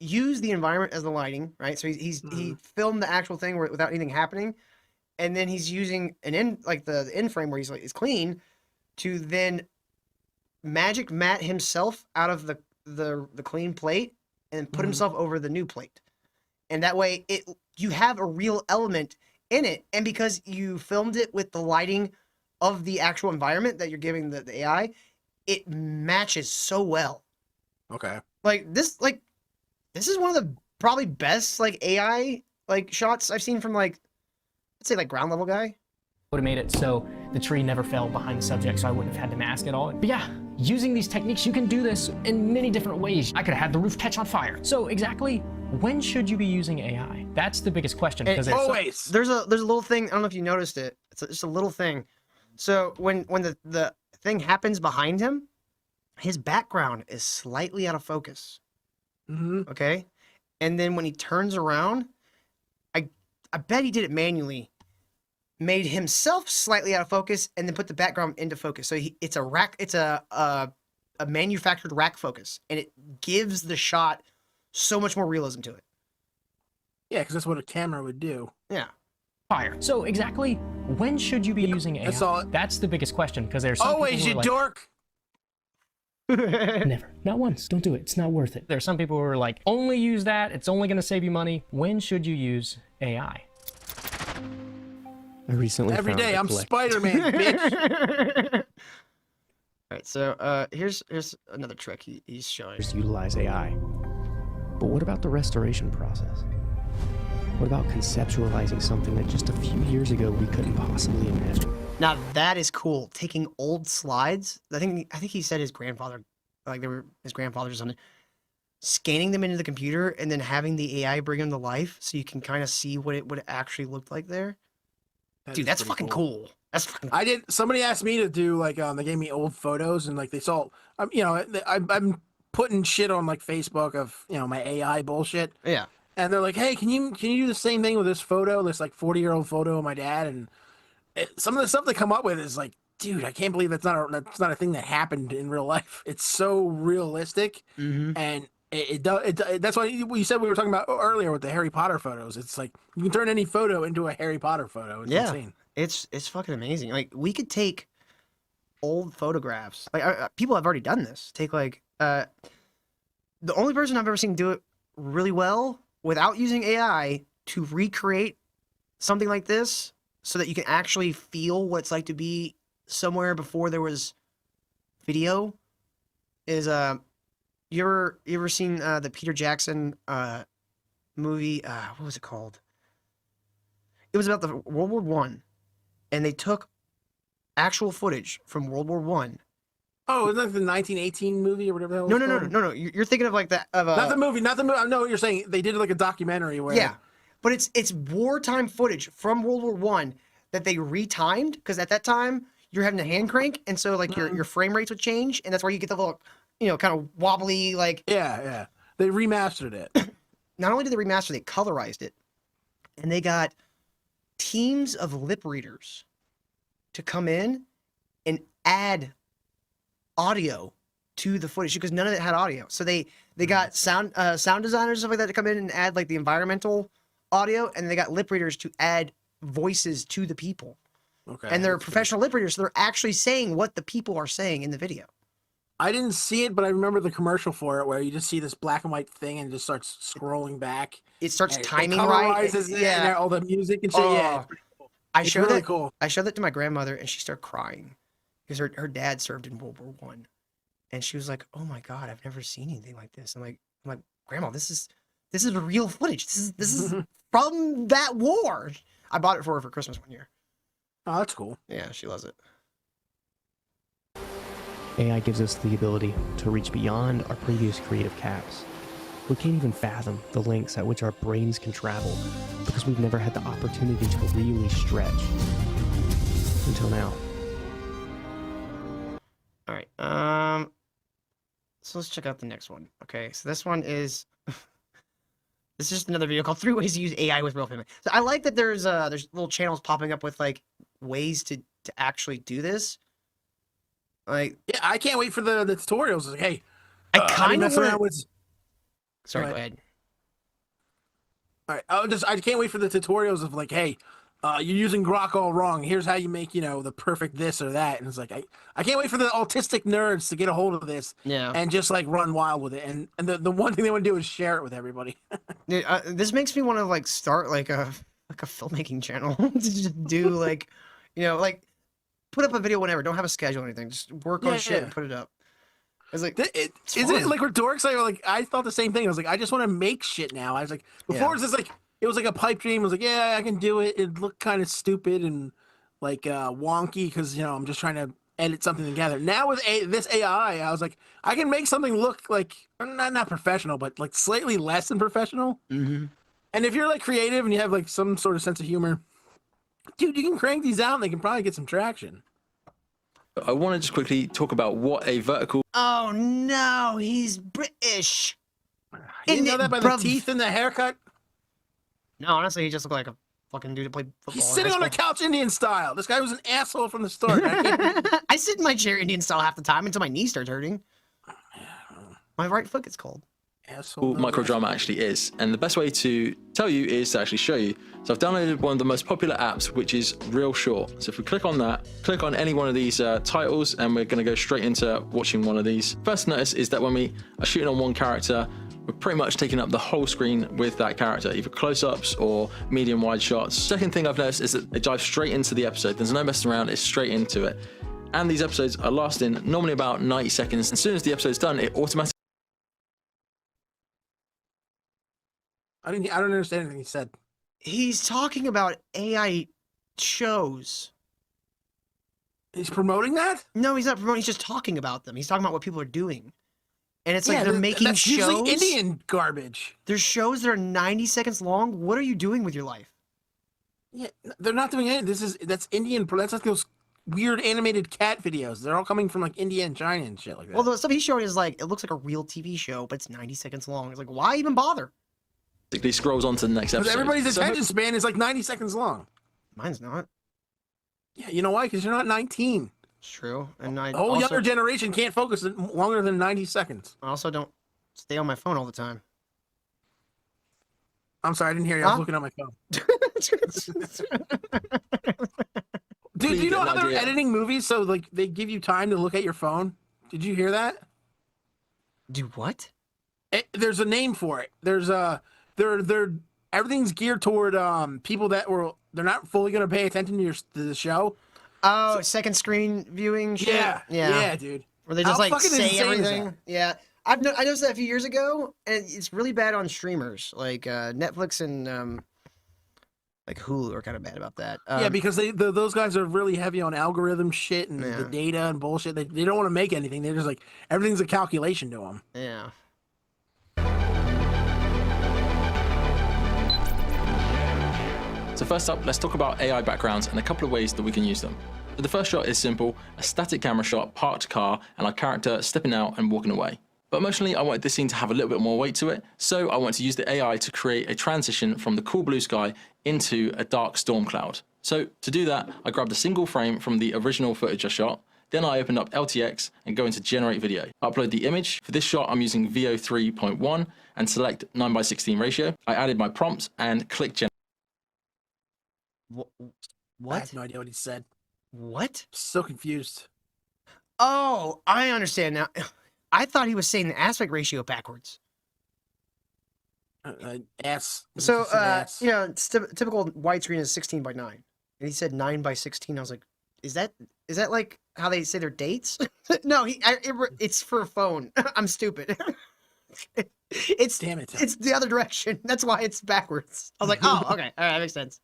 use the environment as the lighting, right? So he filmed the actual thing without anything happening, and then he's using the end frame where he's clean to then magic mat himself out of the clean plate and put himself over the new plate, and that way you have a real element in it, and because you filmed it with the lighting of the actual environment that you're giving the AI, it matches so well. Okay. This is one of the probably best AI shots I've seen from let's say ground level guy. Would have made it so the tree never fell behind the subject, so I wouldn't have had to mask it all. But yeah, using these techniques, you can do this in many different ways. I could have had the roof catch on fire. So exactly when should you be using AI? That's the biggest question. Because There's a little thing. I don't know if you noticed it. It's just a little thing. So when the thing happens behind him, his background is slightly out of focus. Okay, and then when he turns around, I bet he did it manually, made himself slightly out of focus, and then put the background into focus. So it's a manufactured rack focus, and it gives the shot so much more realism to it. Yeah, because that's what a camera would do. Yeah. Fire. So exactly when should you be using AI? That's the biggest question, because there's some always you dork. Never. Not once. Don't do it. It's not worth it. There's some people who are like, only use that. It's only going to save you money. When should you use AI? I recently Every found day a I'm collect- Spider-Man, bitch. All right, so here's another trick he's showing. Utilize AI. But what about the restoration process? What about conceptualizing something that just a few years ago we couldn't possibly imagine? Now that is cool. Taking old slides. I think he said his grandfather, they were his grandfather or something, scanning them into the computer and then having the AI bring them to life, so you can kind of see what it would actually look like there. Dude, that's fucking cool. That's fucking. I did. Somebody asked me to do they gave me old photos and they saw. I'm putting shit on Facebook of my AI bullshit. Yeah. And they're like, hey, can you do the same thing with this photo? This 40-year-old photo of my dad, and some of the stuff they come up with is like, dude, I can't believe that's not a thing that happened in real life. It's so realistic, and it does. That's why you said we were talking about earlier with the Harry Potter photos. It's like you can turn any photo into a Harry Potter photo. It's insane. It's fucking amazing. We could take old photographs. People have already done this. Take the only person I've ever seen do it really well without using AI to recreate something like this, so that you can actually feel what it's like to be somewhere before there was video, is you ever seen the Peter Jackson movie? What was it called? It was about the World War One, and they took actual footage from World War One. Oh, isn't that the 1918 movie or whatever the hell? No. You're thinking of not the movie. I know what you're saying. They did a documentary where. Yeah, but it's wartime footage from World War One that they retimed, because at that time you're having a hand crank, and so your frame rates would change, and that's where you get the little kind of wobbly Yeah. They remastered it. Not only did they remaster, they colorized it, and they got teams of lip readers to come in and add audio to the footage, because none of it had audio. So they got sound designers and stuff like that to come in and add the environmental audio, and they got lip readers to add voices to the people. Okay. And they're professional lip readers, so they're actually saying what the people are saying in the video. I didn't see it, but I remember the commercial for it where you just see this black and white thing and it just starts scrolling back. It starts and timing it right. And all the music and shit. Yeah. Cool. Cool. I showed that to my grandmother, and she started crying because her dad served in World War One, and she was like, "Oh my God, I've never seen anything like this." I'm like, Grandma, this is real footage. This is from that war. I bought it for her for Christmas one year. Oh, that's cool. Yeah, she loves it. AI gives us the ability to reach beyond our previous creative caps. We can't even fathom the lengths at which our brains can travel because we've never had the opportunity to really stretch until now. All right. So let's check out the next one. Okay, so this one is this is just another video called 3 Ways to Use AI with Real Family. So I like that there's little channels popping up with like ways to actually do this. Like, yeah, I can't wait for the tutorials. Like, hey, I kind of around with. Sorry, go ahead. All right, I can't wait for the tutorials of like, hey, you're using Grok all wrong. Here's how you make, the perfect this or that. And it's like, I can't wait for the autistic nerds to get a hold of this, and just like run wild with it. And the one thing they want to do is share it with everybody. Dude, this makes me want to like start like a filmmaking channel to just do like, like put up a video whenever. Don't have a schedule or anything. Just work on shit and put it up. It's like, is it like we're dorks? Like I thought the same thing. I was like, I just want to make shit now. I was like, before it's just like, it was like a pipe dream. I was like, yeah, I can do it. It looked kind of stupid and like wonky because I'm just trying to edit something together. Now with this AI, I was like, I can make something look like not professional, but like slightly less than professional. Mm-hmm. And if you're like creative and you have like some sort of sense of humor, dude, you can crank these out and they can probably get some traction. I want to just quickly talk about what a vertical. Oh no, he's British. You didn't know that by the teeth and the haircut? No, honestly, he just looked like a fucking dude that played football. He's sitting on the couch Indian style. This guy was an asshole from the start. I sit in my chair Indian style half the time until my knee starts hurting. My right foot gets cold. Microdrama actually is, and the best way to tell you is to actually show you. So I've downloaded one of the most popular apps, which is Real Short. So if we click on that, click on any one of these titles, and we're going to go straight into watching one of these. First notice is that when we are shooting on one character, we're pretty much taking up the whole screen with that character, either close-ups or medium wide shots. Second thing I've noticed is that it dives straight into the episode. There's no messing around, it's straight into it. And these episodes are lasting normally about 90 seconds. As soon as the episode's done, it automatically. I don't understand anything he said. He's talking about AI shows. He's promoting that? No, he's not promoting. He's just talking about them. He's talking about what people are doing. And it's like they're making that's shows. Usually Indian garbage. There's shows that are 90 seconds long. What are you doing with your life? Yeah, they're not doing anything. That's Indian. That's like those weird animated cat videos. They're all coming from like India and China and shit like that. Well, the stuff he's showing is like, it looks like a real TV show, but it's 90 seconds long. It's like, why even bother? Scrolls on to the next episode. Everybody's attention span is like 90 seconds long. Mine's not. Yeah, you know why? Because you're not 19. It's true. And I the whole younger generation can't focus longer than 90 seconds. I also don't stay on my phone all the time. I'm sorry, I didn't hear you. I was looking at my phone. Dude, do you know how they're editing movies so like they give you time to look at your phone? Did you hear that? Do what? There's a name for it. There's they're everything's geared toward people that they're not fully gonna pay attention to the show. Oh, second screen viewing shit? Yeah, dude. Where they just like say insane is everything. Yeah. I noticed that a few years ago, and it's really bad on streamers. Like Netflix and like Hulu are kind of bad about that. Yeah, because those guys are really heavy on algorithm shit and the data and bullshit. They don't want to make anything. They're just like, everything's a calculation to them. Yeah. So first up, let's talk about AI backgrounds and a couple of ways that we can use them. So the first shot is simple, a static camera shot, parked car, and our character stepping out and walking away. But emotionally, I wanted this scene to have a little bit more weight to it, so I want to use the AI to create a transition from the cool blue sky into a dark storm cloud. So to do that, I grabbed a single frame from the original footage I shot, then I opened up LTX and go into generate video. Upload the image. For this shot, I'm using VO 3.1 and select 9:16 ratio. I added my prompts and click generate. What? I have no idea what he said. What? So confused. Oh, I understand now. I thought he was saying the aspect ratio backwards. Ass. So, typical widescreen is 16:9, and he said 9:16. I was like, is that like how they say their dates? No, it's for a phone. I'm stupid. It's the other direction. That's why it's backwards. I was like, oh, okay, all right, that makes sense.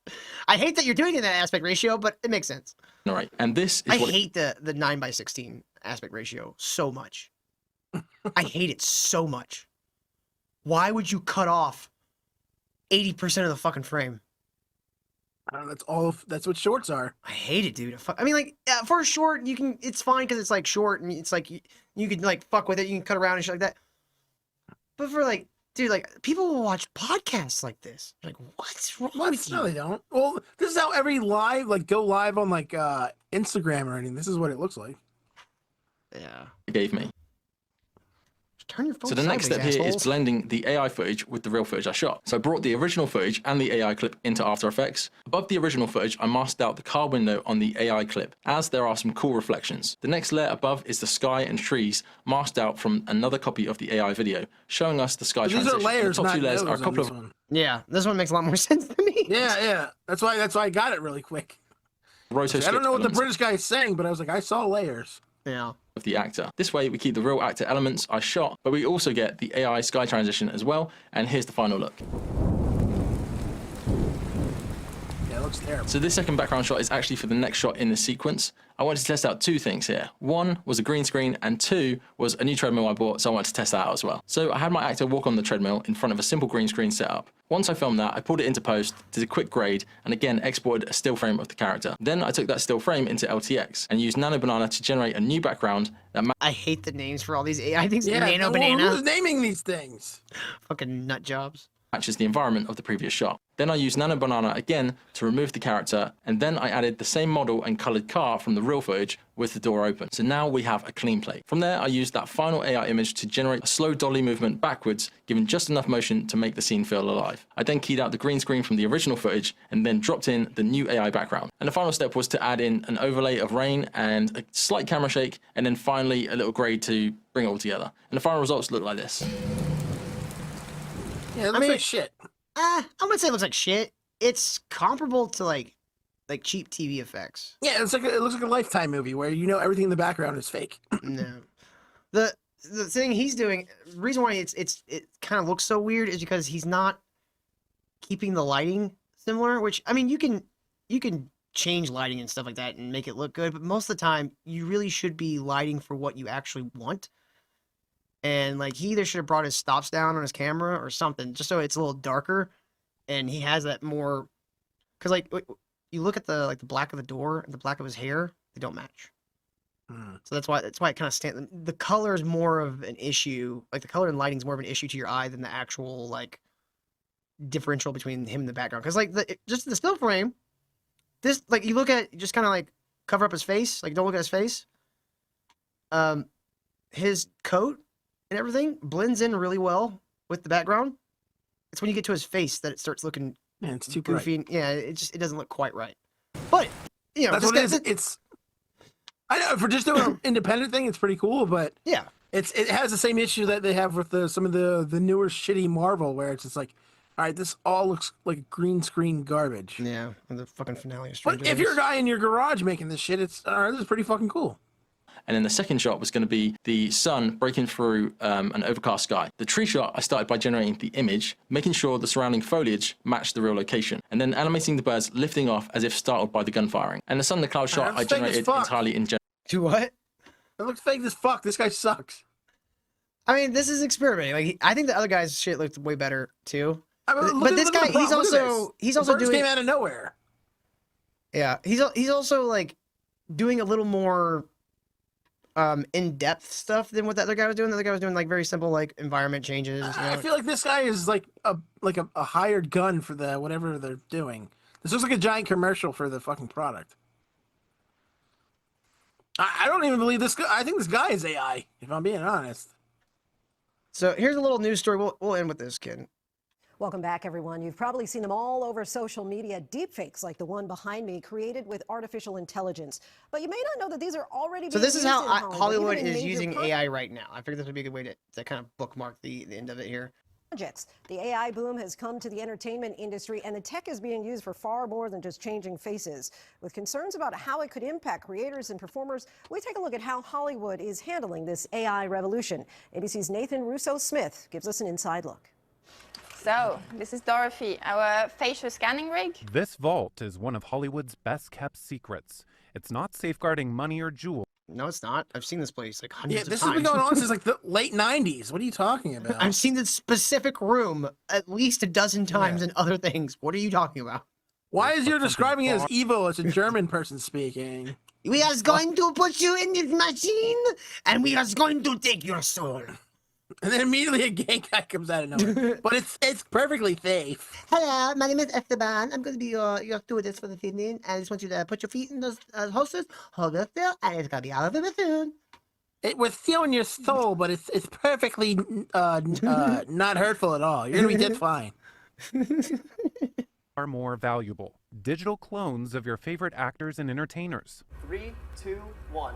I hate that you're doing it in that aspect ratio, but it makes sense. All right, and this is I hate the 9:16 aspect ratio so much. I hate it so much. Why would you cut off 80% of the fucking frame? I don't know. That's what shorts are. I hate it, dude. I mean, like, yeah, for a short, it's fine because it's like short and it's like you can like fuck with it. You can cut around and shit like that. But for like, dude, like people will watch podcasts like this. Like, what's wrong with you? No, they don't. Well, this is how every live, like, go live on like Instagram or anything. This is what it looks like. Yeah. It gave me. Turn your phone So the next step sideways, here is assholes. blending the AI footage with the real footage I shot. So I brought the original footage and the AI clip into After Effects. Above the original footage, I masked out the car window on the AI clip, as there are some cool reflections. The next layer above is the sky and trees masked out from another copy of the AI video, showing us the sky But these transition. are layers, the top not two layers nodes are a on couple this of one. Yeah, this one makes a lot more sense to me. Yeah. That's why I got it really quick. I don't know what the British guy is saying, but I was like, I saw layers. Yeah. Of the actor. This way we keep the real actor elements I shot, but we also get the AI sky transition as well, and here's the final look. Yeah, it looks terrible. So this second background shot is actually for the next shot in the sequence. I wanted to test out two things here. One was a green screen, and two was a new treadmill I bought, so I wanted to test that out as well. So I had my actor walk on the treadmill in front of a simple green screen setup. Once I filmed that, I pulled it into post, did a quick grade, and again exported a still frame of the character. Then I took that still frame into LTX and used Nano Banana to generate a new background that I hate the names for all these AI things. Yeah, Nano well, Banana. who's naming these things? Fucking nut jobs. matches the environment of the previous shot. Then I used Nano Banana again to remove the character, and then I added the same model and colored car from the real footage with the door open. So now we have a clean plate. From there, I used that final AI image to generate a slow dolly movement backwards, given just enough motion to make the scene feel alive. I then keyed out the green screen from the original footage and then dropped in the new AI background. And the final step was to add in an overlay of rain and a slight camera shake, and then finally a little grade to bring it all together. And the final results look like this. Yeah, it looks like shit. I wouldn't say it looks like shit. It's comparable to like cheap TV effects. Yeah, it looks like a Lifetime movie where you know everything in the background is fake. No, the thing he's doing, the reason why it kind of looks so weird is because he's not keeping the lighting similar. Which, I mean, you can change lighting and stuff like that and make it look good, but most of the time you really should be lighting for what you actually want. And like he either should have brought his stops down on his camera or something, just so it's a little darker, and he has that more. Because like you look at the black of the door and the black of his hair, they don't match. So that's why it kind of stands. The color is more of an issue. Like the color and lighting is more of an issue to your eye than the actual like differential between him and the background. Because like just the still frame, this like you look at just kind of like cover up his face, like don't look at his face. His coat and everything blends in really well with the background. It's when you get to his face that it starts looking it's too goofy. bright. Yeah, it doesn't look quite right. But you know, That's what it is. It's I know for just doing an independent thing, it's pretty cool, but yeah, it has the same issue that they have with some of the newer shitty Marvel, where it's just like, all right, this all looks like green screen garbage. Yeah, and the fucking finale of But if you're a guy in your garage making this shit, it's all right, this is pretty fucking cool. And then the second shot was going to be the sun breaking through an overcast sky. The tree shot, I started by generating the image, making sure the surrounding foliage matched the real location, and then animating the birds lifting off as if startled by the gun firing. And the sun and the cloud shot I generated entirely in general. To what? It looks fake as fuck. This guy sucks. I mean, this is experimenting. Like I think the other guy's shit looked way better too. I mean, But this guy, he's also The birds doing. came out of nowhere. Yeah, he's also like doing a little more in-depth stuff than what the other guy was doing. The other guy was doing like very simple like environment changes. You know? I feel like this guy is like a hired gun for the whatever they're doing. This looks like a giant commercial for the fucking product. I don't even believe this guy. I think this guy is AI, if I'm being honest. So here's a little news story. We'll end with this, kid. Welcome back, everyone. You've probably seen them all over social media, deepfakes like the one behind me, created with artificial intelligence. But you may not know that these are already So being this is used how in Hollywood even in is major using AI right now. I figured this would be a good way to kind of bookmark the end of it here. projects. The AI boom has come to the entertainment industry, and the tech is being used for far more than just changing faces. With concerns about how it could impact creators and performers, we take a look at how Hollywood is handling this AI revolution. ABC's Nathan Russo-Smith gives us an inside look. So, this is Dorothy, our facial scanning rig. This vault is one of Hollywood's best-kept secrets. It's not safeguarding money or jewels. No, it's not. I've seen this place like Yeah, hundreds of this times. has been going on since like the late 90s. What are you talking about? I've seen this specific room at least a dozen times in other things. What are you talking about? Why is you describing it as evil as a German person speaking? We are going to put you in this machine, and we are going to take your soul. And then immediately a gay guy comes out of nowhere. But it's perfectly safe. Hello, my name is Esteban. I'm going to be your stewardess for this evening. I just want you to put your feet in those holsters, hold it still, and it's going to be all over soon. We're stealing your soul, but it's perfectly not hurtful at all. You're going to be just fine. Are more valuable. Digital clones of your favorite actors and entertainers. 3, 2, 1.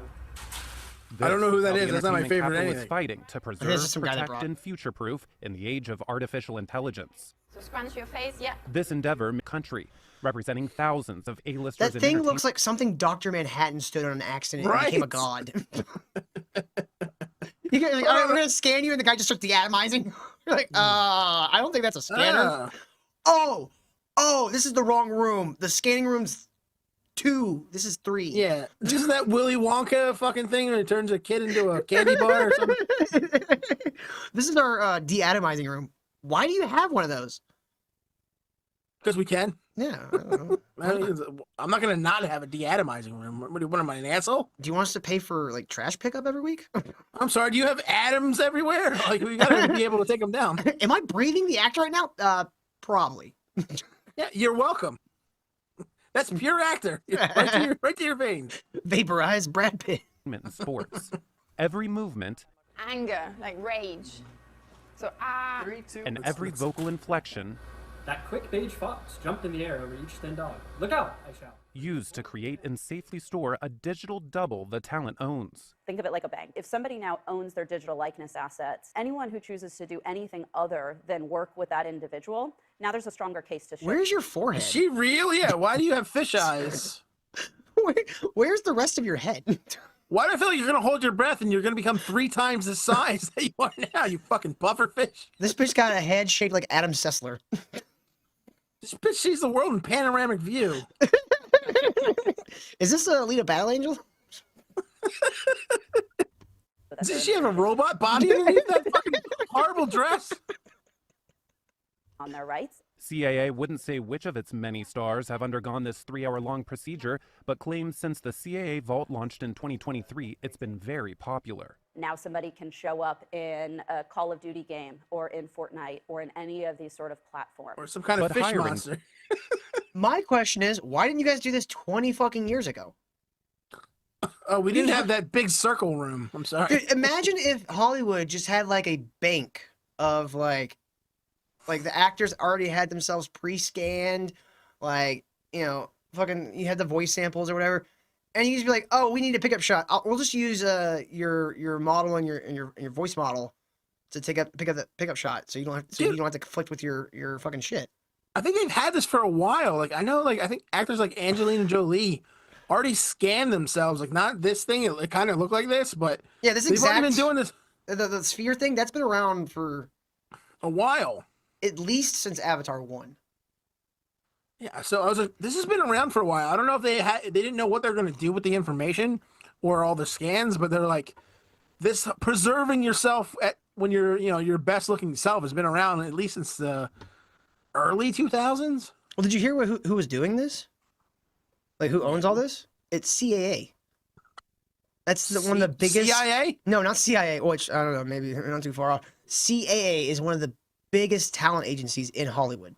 I don't know who that This is. That's not my entertainment favorite capital is anything. fighting to This is preserve, some guy that protect, brought- and future-proof in the age of artificial intelligence. So scrunch your face, yeah. This endeavor, country, representing thousands of A-listers. That thing looks like something Dr. Manhattan stood on an accident and became a god. You get, like, all right, we're gonna scan you, and the guy just starts deatomizing. You're like, I don't think that's a scanner. Oh, this is the wrong room. The scanning room's 2. This is 3. Yeah, isn't that Willy Wonka fucking thing when it turns a kid into a candy bar or something? This is our deatomizing room. Why do you have one of those? Because we can. Yeah. I don't know. I'm not going to not have a deatomizing room. What am I, an asshole? Do you want us to pay for like trash pickup every week? I'm sorry, do you have atoms everywhere? Like, we got to be able to take them down. Am I breathing the actor right now? Probably. Yeah, you're welcome. That's pure actor. Right to your veins. Vaporized Brad Pitt. In sports. Every movement Anger, like rage. So, 3, 2, and every vocal inflection That quick beige fox jumped in the air over each thin dog. Look out, I shout. used to create and safely store a digital double the talent owns. Think of it like a bank. If somebody now owns their digital likeness assets, anyone who chooses to do anything other than work with that individual, now there's a stronger case to show. Where's your forehead? Is she real? Yeah, why do you have fish eyes? Where's the rest of your head? Why do I feel like you're going to hold your breath and you're going to become 3 times the size that you are now, you fucking puffer fish? This bitch got a head shaped like Adam Sessler. This bitch sees the world in panoramic view. Is this a Alita Battle Angel? Does she have a robot body underneath that fucking horrible dress? On their rights. CAA wouldn't say which of its many stars have undergone this 3-hour-long procedure, but claims since the CAA Vault launched in 2023, it's been very popular. Now somebody can show up in a Call of Duty game or in Fortnite or in any of these sort of platforms. Or some kind of fish monster. My question is, why didn't you guys do this 20 fucking years ago? Oh, we didn't have that big circle room. I'm sorry. Dude, imagine if Hollywood just had like a bank of like the actors already had themselves pre-scanned, like, you know, fucking, you had the voice samples or whatever, and you just be like, oh, we need a pickup shot. We'll just use your model and your voice model to pick up the pickup shot, so you don't have to conflict with your fucking shit. I think they've had this for a while. Like, I know, like, I think actors like Angelina Jolie already scanned themselves. Like, not this thing. It kind of looked like this, but yeah, this they've already been doing this. The sphere thing, that's been around for a while. At least since Avatar 1. Yeah, so I was like, this has been around for a while. I don't know if they didn't know what they're going to do with the information or all the scans, but they're like, this preserving yourself when you're, you know, your best looking self has been around at least since the early 2000s. Well, did you hear who was doing this? Like, who owns all this? It's CAA. That's one of the biggest. CIA? No, not CIA. Which I don't know. Maybe not too far off. CAA is one of the biggest talent agencies in Hollywood.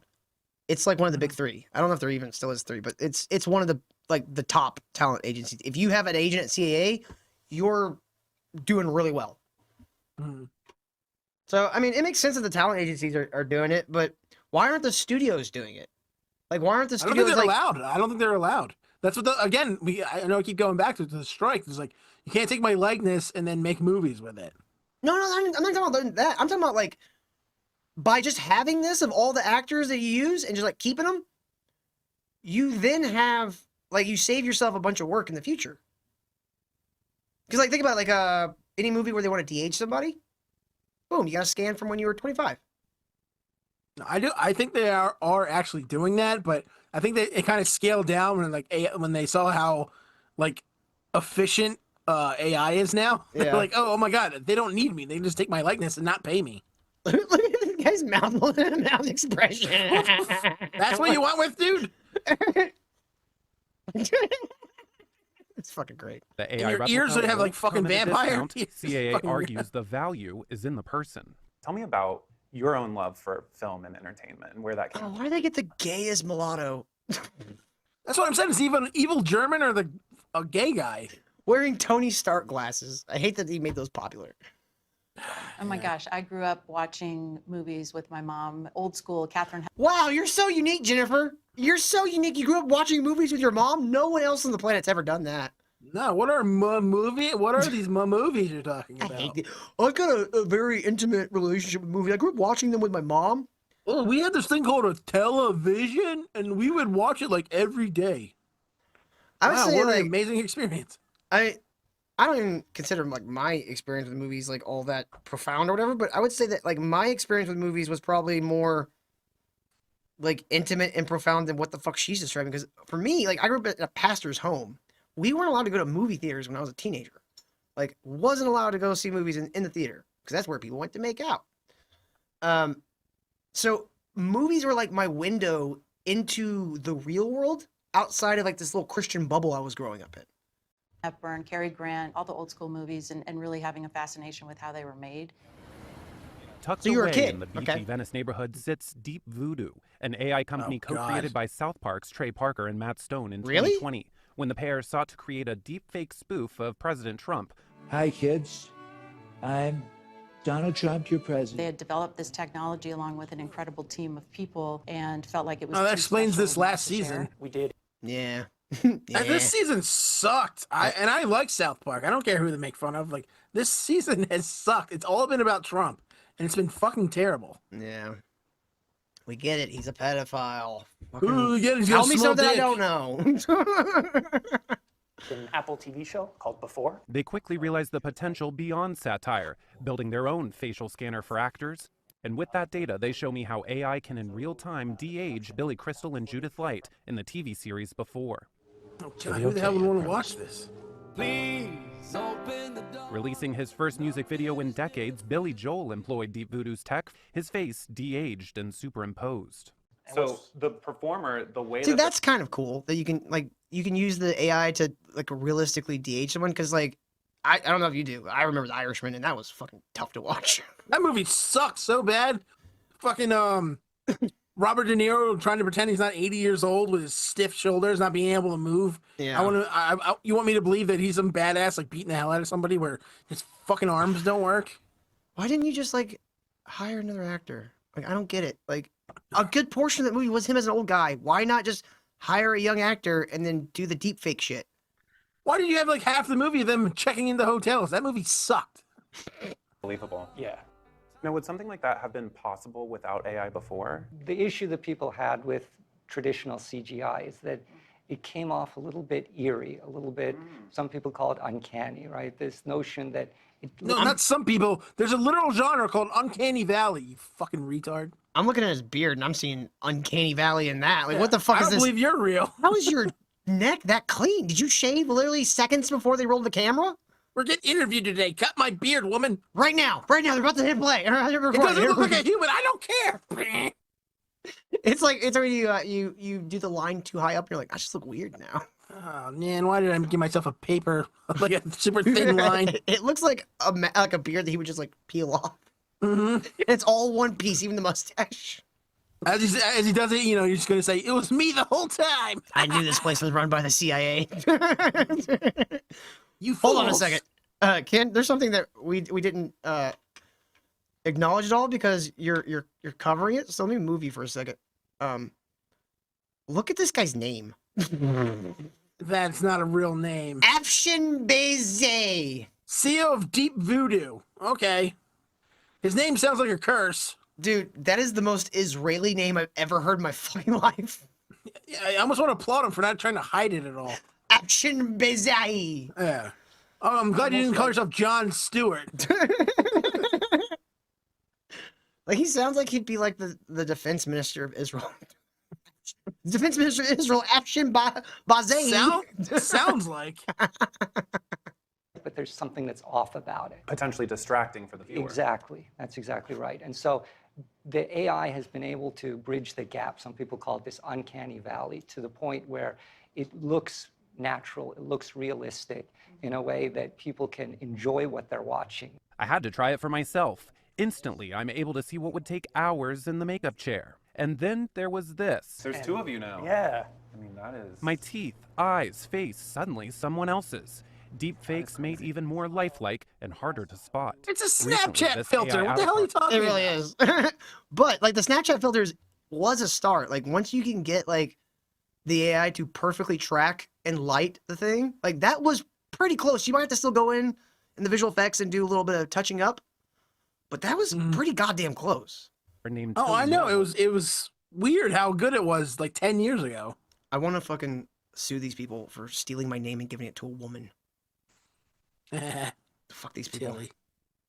It's like one of the big 3. I don't know if there even still is 3, but it's one of the top talent agencies. If you have an agent at CAA, you're doing really well. Mm-hmm. So I mean, it makes sense that the talent agencies are doing it, but why aren't the studios doing it? Like, why aren't the studios I don't think they're allowed. I don't think they're allowed. That's what I know I keep going back to the strike. It's like, you can't take my likeness and then make movies with it. No, I'm not talking about that. I'm talking about like, by just having this of all the actors that you use and just like keeping them, you then have like, you save yourself a bunch of work in the future. Because like, think about like any movie where they want to de-age somebody. Boom, you got to scan from when you were 25. I think they are actually doing that, but I think it kind of scaled down when they saw how like efficient AI is now. Yeah. They're like, oh my god, they don't need me. They can just take my likeness and not pay me. Look at this guy's mouth expression. That's what you want with, dude? It's fucking great. The And AI your ears would have like fucking vampire teeth. CAA Fucking argues the value is in the person. Tell me about your own love for film and entertainment and where that came Oh, why did they get the gayest mulatto? That's what I'm saying. Is even evil German or a gay guy wearing Tony Stark glasses? I hate that he made those popular. Oh my gosh, I grew up watching movies with my mom, old school Catherine. Wow, you're so unique, Jennifer. You're so unique. You grew up watching movies with your mom. No one else on the planet's ever done that. No, what are these movies you're talking about? I hate it. I've got a very intimate relationship with movies. I grew up watching them with my mom. Well, we had this thing called a television, and we would watch it like every day. I would say, what like, an amazing experience. I don't even consider like my experience with movies like all that profound or whatever, but I would say that like my experience with movies was probably more like intimate and profound than what the fuck she's describing. Because for me, like I grew up at a pastor's home. We weren't allowed to go to movie theaters when I was a teenager. Like wasn't allowed to go see movies in the theater because that's where people went to make out. So movies were like my window into the real world outside of like this little Christian bubble I was growing up in. Hepburn, Cary Grant, all the old school movies, and really having a fascination with how they were made. Tucked So you were a away kid, in the beachy okay. Venice neighborhood sits Deep Voodoo, an AI company co-created by South Park's Trey Parker and Matt Stone in Really? 2020, when the pair sought to create a deepfake spoof of President Trump. Hi, kids. I'm Donald Trump, your They president. had developed this technology along with an incredible team of people and felt like it was. Oh, that too explains special this not last to share. season. We did. Yeah. And this season sucked. I like South Park. I don't care who they make fun of. Like this season has sucked. It's all been about Trump, and it's been fucking terrible. Yeah. We get it. He's a pedophile. Ooh, we get it. He's got Tell a me small something I dick. don't know. An Apple TV show called Before. They quickly realized the potential beyond satire, building their own facial scanner for actors. And with that data, they show me how AI can in real time de-age Billy Crystal and Judith Light in the TV series Before. Oh, God, who the hell would want to watch this? Releasing his first music video in decades, Billy Joel employed Deep Voodoo's tech, his face de-aged and superimposed. So the performer, the way See, that that's kind of cool that you can use the AI to like realistically de-age someone because like I don't know if you do. I remember The Irishman and that was fucking tough to watch. That movie sucked so bad. Fucking Robert De Niro trying to pretend he's not 80 years old with his stiff shoulders, not being able to move. Yeah. You want me to believe that he's some badass like beating the hell out of somebody where his fucking arms don't work? Why didn't you just like hire another actor? Like I don't get it. Like a good portion of that movie was him as an old guy. Why not just hire a young actor and then do the deep fake shit? Why did you have like half the movie of them checking into hotels? That movie sucked. Believable. Yeah. Now, would something like that have been possible without AI before? The issue that people had with traditional CGI is that it came off a little bit eerie, a little bit, some people call it uncanny, right? This notion that No, not some people. There's a literal genre called Uncanny Valley, you fucking retard. I'm looking at his beard and I'm seeing Uncanny Valley in that. Like, what the fuck I is don't this? believe you're real. How is your neck that clean? Did you shave literally seconds before they rolled the camera? We're getting interviewed today. Cut my beard, woman. Right now. They're about to hit play. It doesn't look like a human. I don't care. It's like it's when you do the line too high up. And you're like, I just look weird now. Oh man, why did I give myself a paper like a super thin line? It looks like a beard that he would just like peel off. Mm-hmm. It's all one piece, even the mustache. As he does it, you're just gonna say it was me the whole time. I knew this place was run by the CIA. You hold on a fools. second, Ken. There's something that we didn't acknowledge at all because you're covering it. So let me move you for a second. Look at this guy's name. That's not a real name. Afshin Beze, CEO of Deep Voodoo. Okay. His name sounds like a curse. Dude, that is the most Israeli name I've ever heard in my fucking life. Yeah, I almost want to applaud him for not trying to hide it at all. Afshin Beze. Yeah. Oh, I'm glad you didn't call yourself John Stewart. Like he sounds like he'd be like the defense minister of Israel. Defense Minister of Israel, Afshin Beze. Sounds like. there's something that's off about it. Potentially distracting for the viewer. Exactly. That's exactly right. And so the AI has been able to bridge the gap. Some people call it this uncanny valley, to the point where it looks natural, it looks realistic in a way that people can enjoy what they're watching. I had to try it for myself. Instantly, I'm able to see what would take hours in the makeup chair. And then there was this. There's two of you now. Yeah. I mean, that is... My teeth, eyes, face, suddenly someone else's. Deepfakes made even more lifelike and harder to spot. It's a Recently, Snapchat this filter. AI What the hell are you talking It really is. But like the Snapchat filters was a start. Like once you can get like the AI to perfectly track and light the thing, like that was pretty close. You might have to still go in the visual effects and do a little bit of touching up, but that was pretty goddamn close. Oh, I know. It was weird how good it was like 10 years ago. I want to fucking sue these people for stealing my name and giving it to a woman. Fuck these people.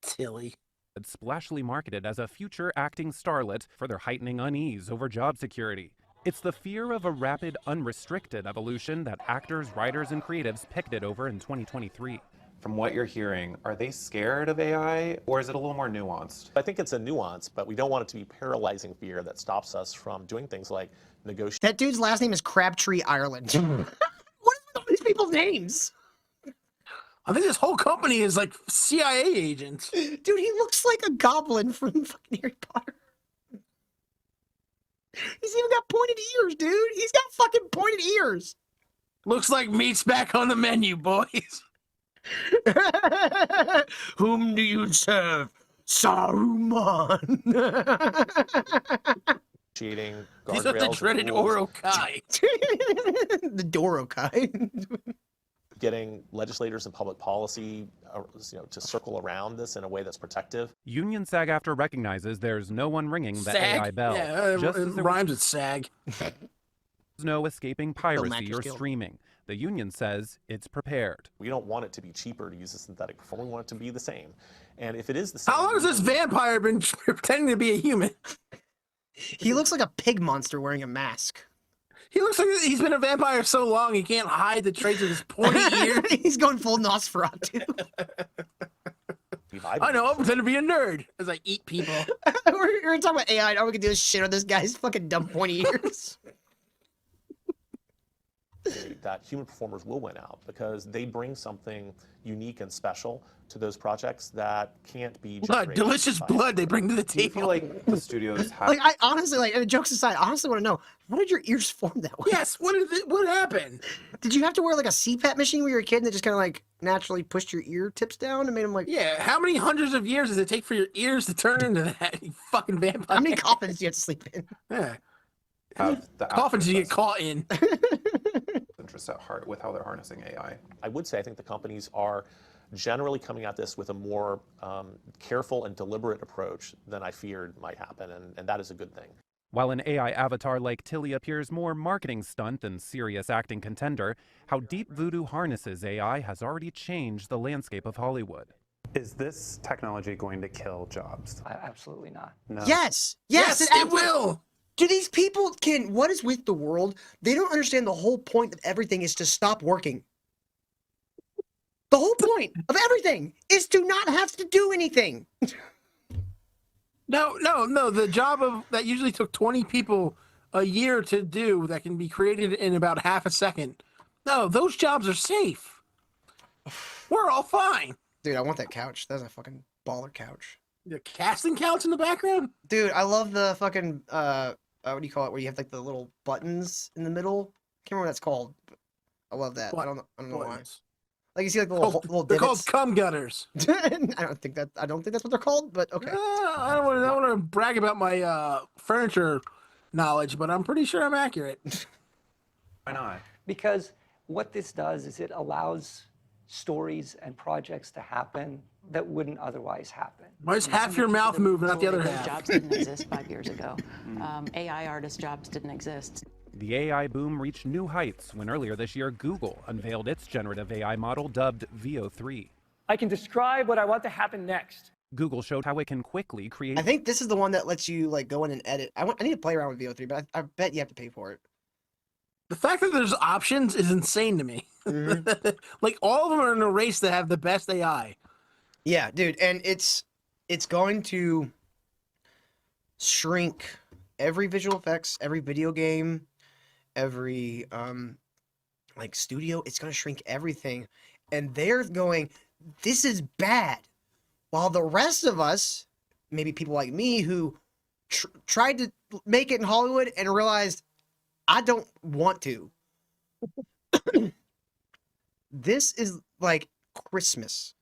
Tilly. It's splashily marketed as a future acting starlet, further heightening unease over job security. It's the fear of a rapid, unrestricted evolution that actors, writers, and creatives picketed over in 2023. From what you're hearing, are they scared of AI, or is it a little more nuanced? I think it's a nuance, but we don't want it to be paralyzing fear that stops us from doing things like negotiate. That dude's last name is Crabtree Ireland. What is with all these people's names? I think this whole company is like CIA agents. Dude, he looks like a goblin from fucking Harry Potter. He's even got pointed ears, dude. He's got fucking pointed ears. Looks like meat's back on the menu, boys. Whom do you serve? Saruman. Cheating. These are the dreaded Orokai. The Dorokai. Getting legislators and public policy, to circle around this in a way that's protective. Union SAG-AFTRA recognizes there's no one ringing the SAG? AI bell. Yeah, just it as there rhymes with SAG. was no escaping piracy Actors or Guild. streaming. The union says it's prepared. We don't want it to be cheaper to use a synthetic performer. We want it to be the same. And if it is the same... How long has this vampire been pretending to be a human? He looks like a pig monster wearing a mask. He looks like he's been a vampire so long he can't hide the traits of his pointy ear. He's going full Nosferatu. I know, I'm pretending to be a nerd as I eat people. we're talking about AI, and all we can do is shit on this guy's fucking dumb pointy ears. That human performers will win out because they bring something unique and special to those projects that can't be blood, delicious blood they bring to the table. I feel like the studios have... Like, I honestly, like, jokes aside, I honestly want to know, how did your ears form that way? Yes, what happened? Did you have to wear like a CPAP machine when you were a kid and that just kind of like naturally pushed your ear tips down and made them like... Yeah, how many hundreds of years does it take for your ears to turn into that, you fucking vampire? How many coffins do you have to sleep in? Yeah. Have the Coffins you get caught in. Interest at heart with how they're harnessing AI. I would say I think the companies are generally coming at this with a more careful and deliberate approach than I feared might happen, and that is a good thing. While an AI avatar like Tilly appears more marketing stunt than serious acting contender, how Deep Voodoo harnesses AI has already changed the landscape of Hollywood. Is this technology going to kill jobs? Absolutely not. No. Yes, it will. Do these people what is with the world? They don't understand the whole point of everything is to stop working. The whole point of everything is to not have to do anything. No. The job that usually took 20 people a year to do that can be created in about half a second. No, those jobs are safe. We're all fine. Dude, I want that couch. That's a fucking baller couch. The casting couch in the background? Dude, I love the fucking, what do you call it? Where you have like the little buttons in the middle. Can't remember what that's called. But I love that. I don't know why. Like you see like the little they're called divots. cum gutters. I don't think that's what they're called, but okay. I don't want to brag about my furniture knowledge, but I'm pretty sure I'm accurate. Why not? Because what this does is it allows stories and projects to happen that wouldn't otherwise happen. Why is half your mouth moving, not the other half? Jobs didn't exist 5 years ago. AI artist jobs didn't exist. The AI boom reached new heights when earlier this year Google unveiled its generative AI model dubbed VO3. I can describe what I want to happen next. Google showed how it can quickly create... I think this is the one that lets you like go in and edit. I need to play around with VO3, but I bet you have to pay for it. The fact that there's options is insane to me. Like all of them are in a race to have the best AI. Yeah, dude, and it's going to shrink every visual effects, every video game, every like studio. It's going to shrink everything, and they're going, this is bad. While the rest of us, maybe people like me who tried to make it in Hollywood and realized I don't want to. This is like Christmas,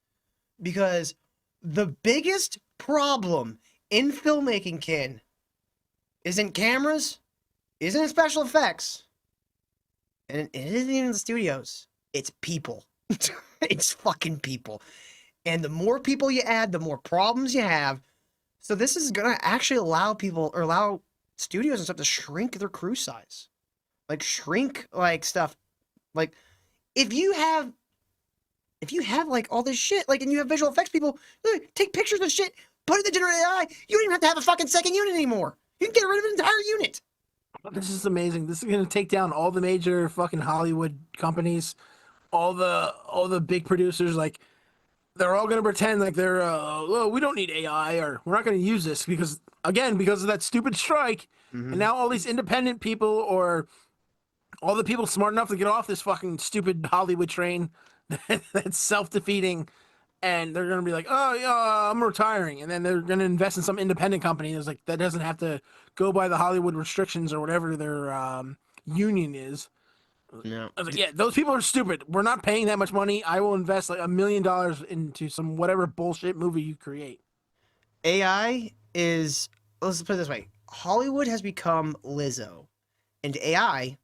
because the biggest problem in filmmaking, Ken, isn't cameras, isn't special effects, and it isn't even the studios. It's people. It's fucking people. And the more people you add, the more problems you have. So this is gonna actually allow people, or allow studios and stuff, to shrink their crew size. Like shrink like stuff. Like if you have like all this shit, like, and you have visual effects people, take pictures of shit, put it in the generative AI, you don't even have to have a fucking second unit anymore. You can get rid of an entire unit. This is amazing. This is gonna take down all the major fucking Hollywood companies, all the big producers. Like, they're all gonna pretend like they're, oh, we don't need AI, or we're not gonna use this because of that stupid strike. And now all these independent people, or all the people smart enough to get off this fucking stupid Hollywood train that's self-defeating, and they're gonna be like, oh yeah, I'm retiring, and then they're gonna invest in some independent company that's like, that doesn't have to go by the Hollywood restrictions or whatever their union is. No. I was like, yeah, those people are stupid. We're not paying that much money. I will invest like $1 million into some whatever bullshit movie you create. AI is, let's put it this way, Hollywood has become Lizzo, and AI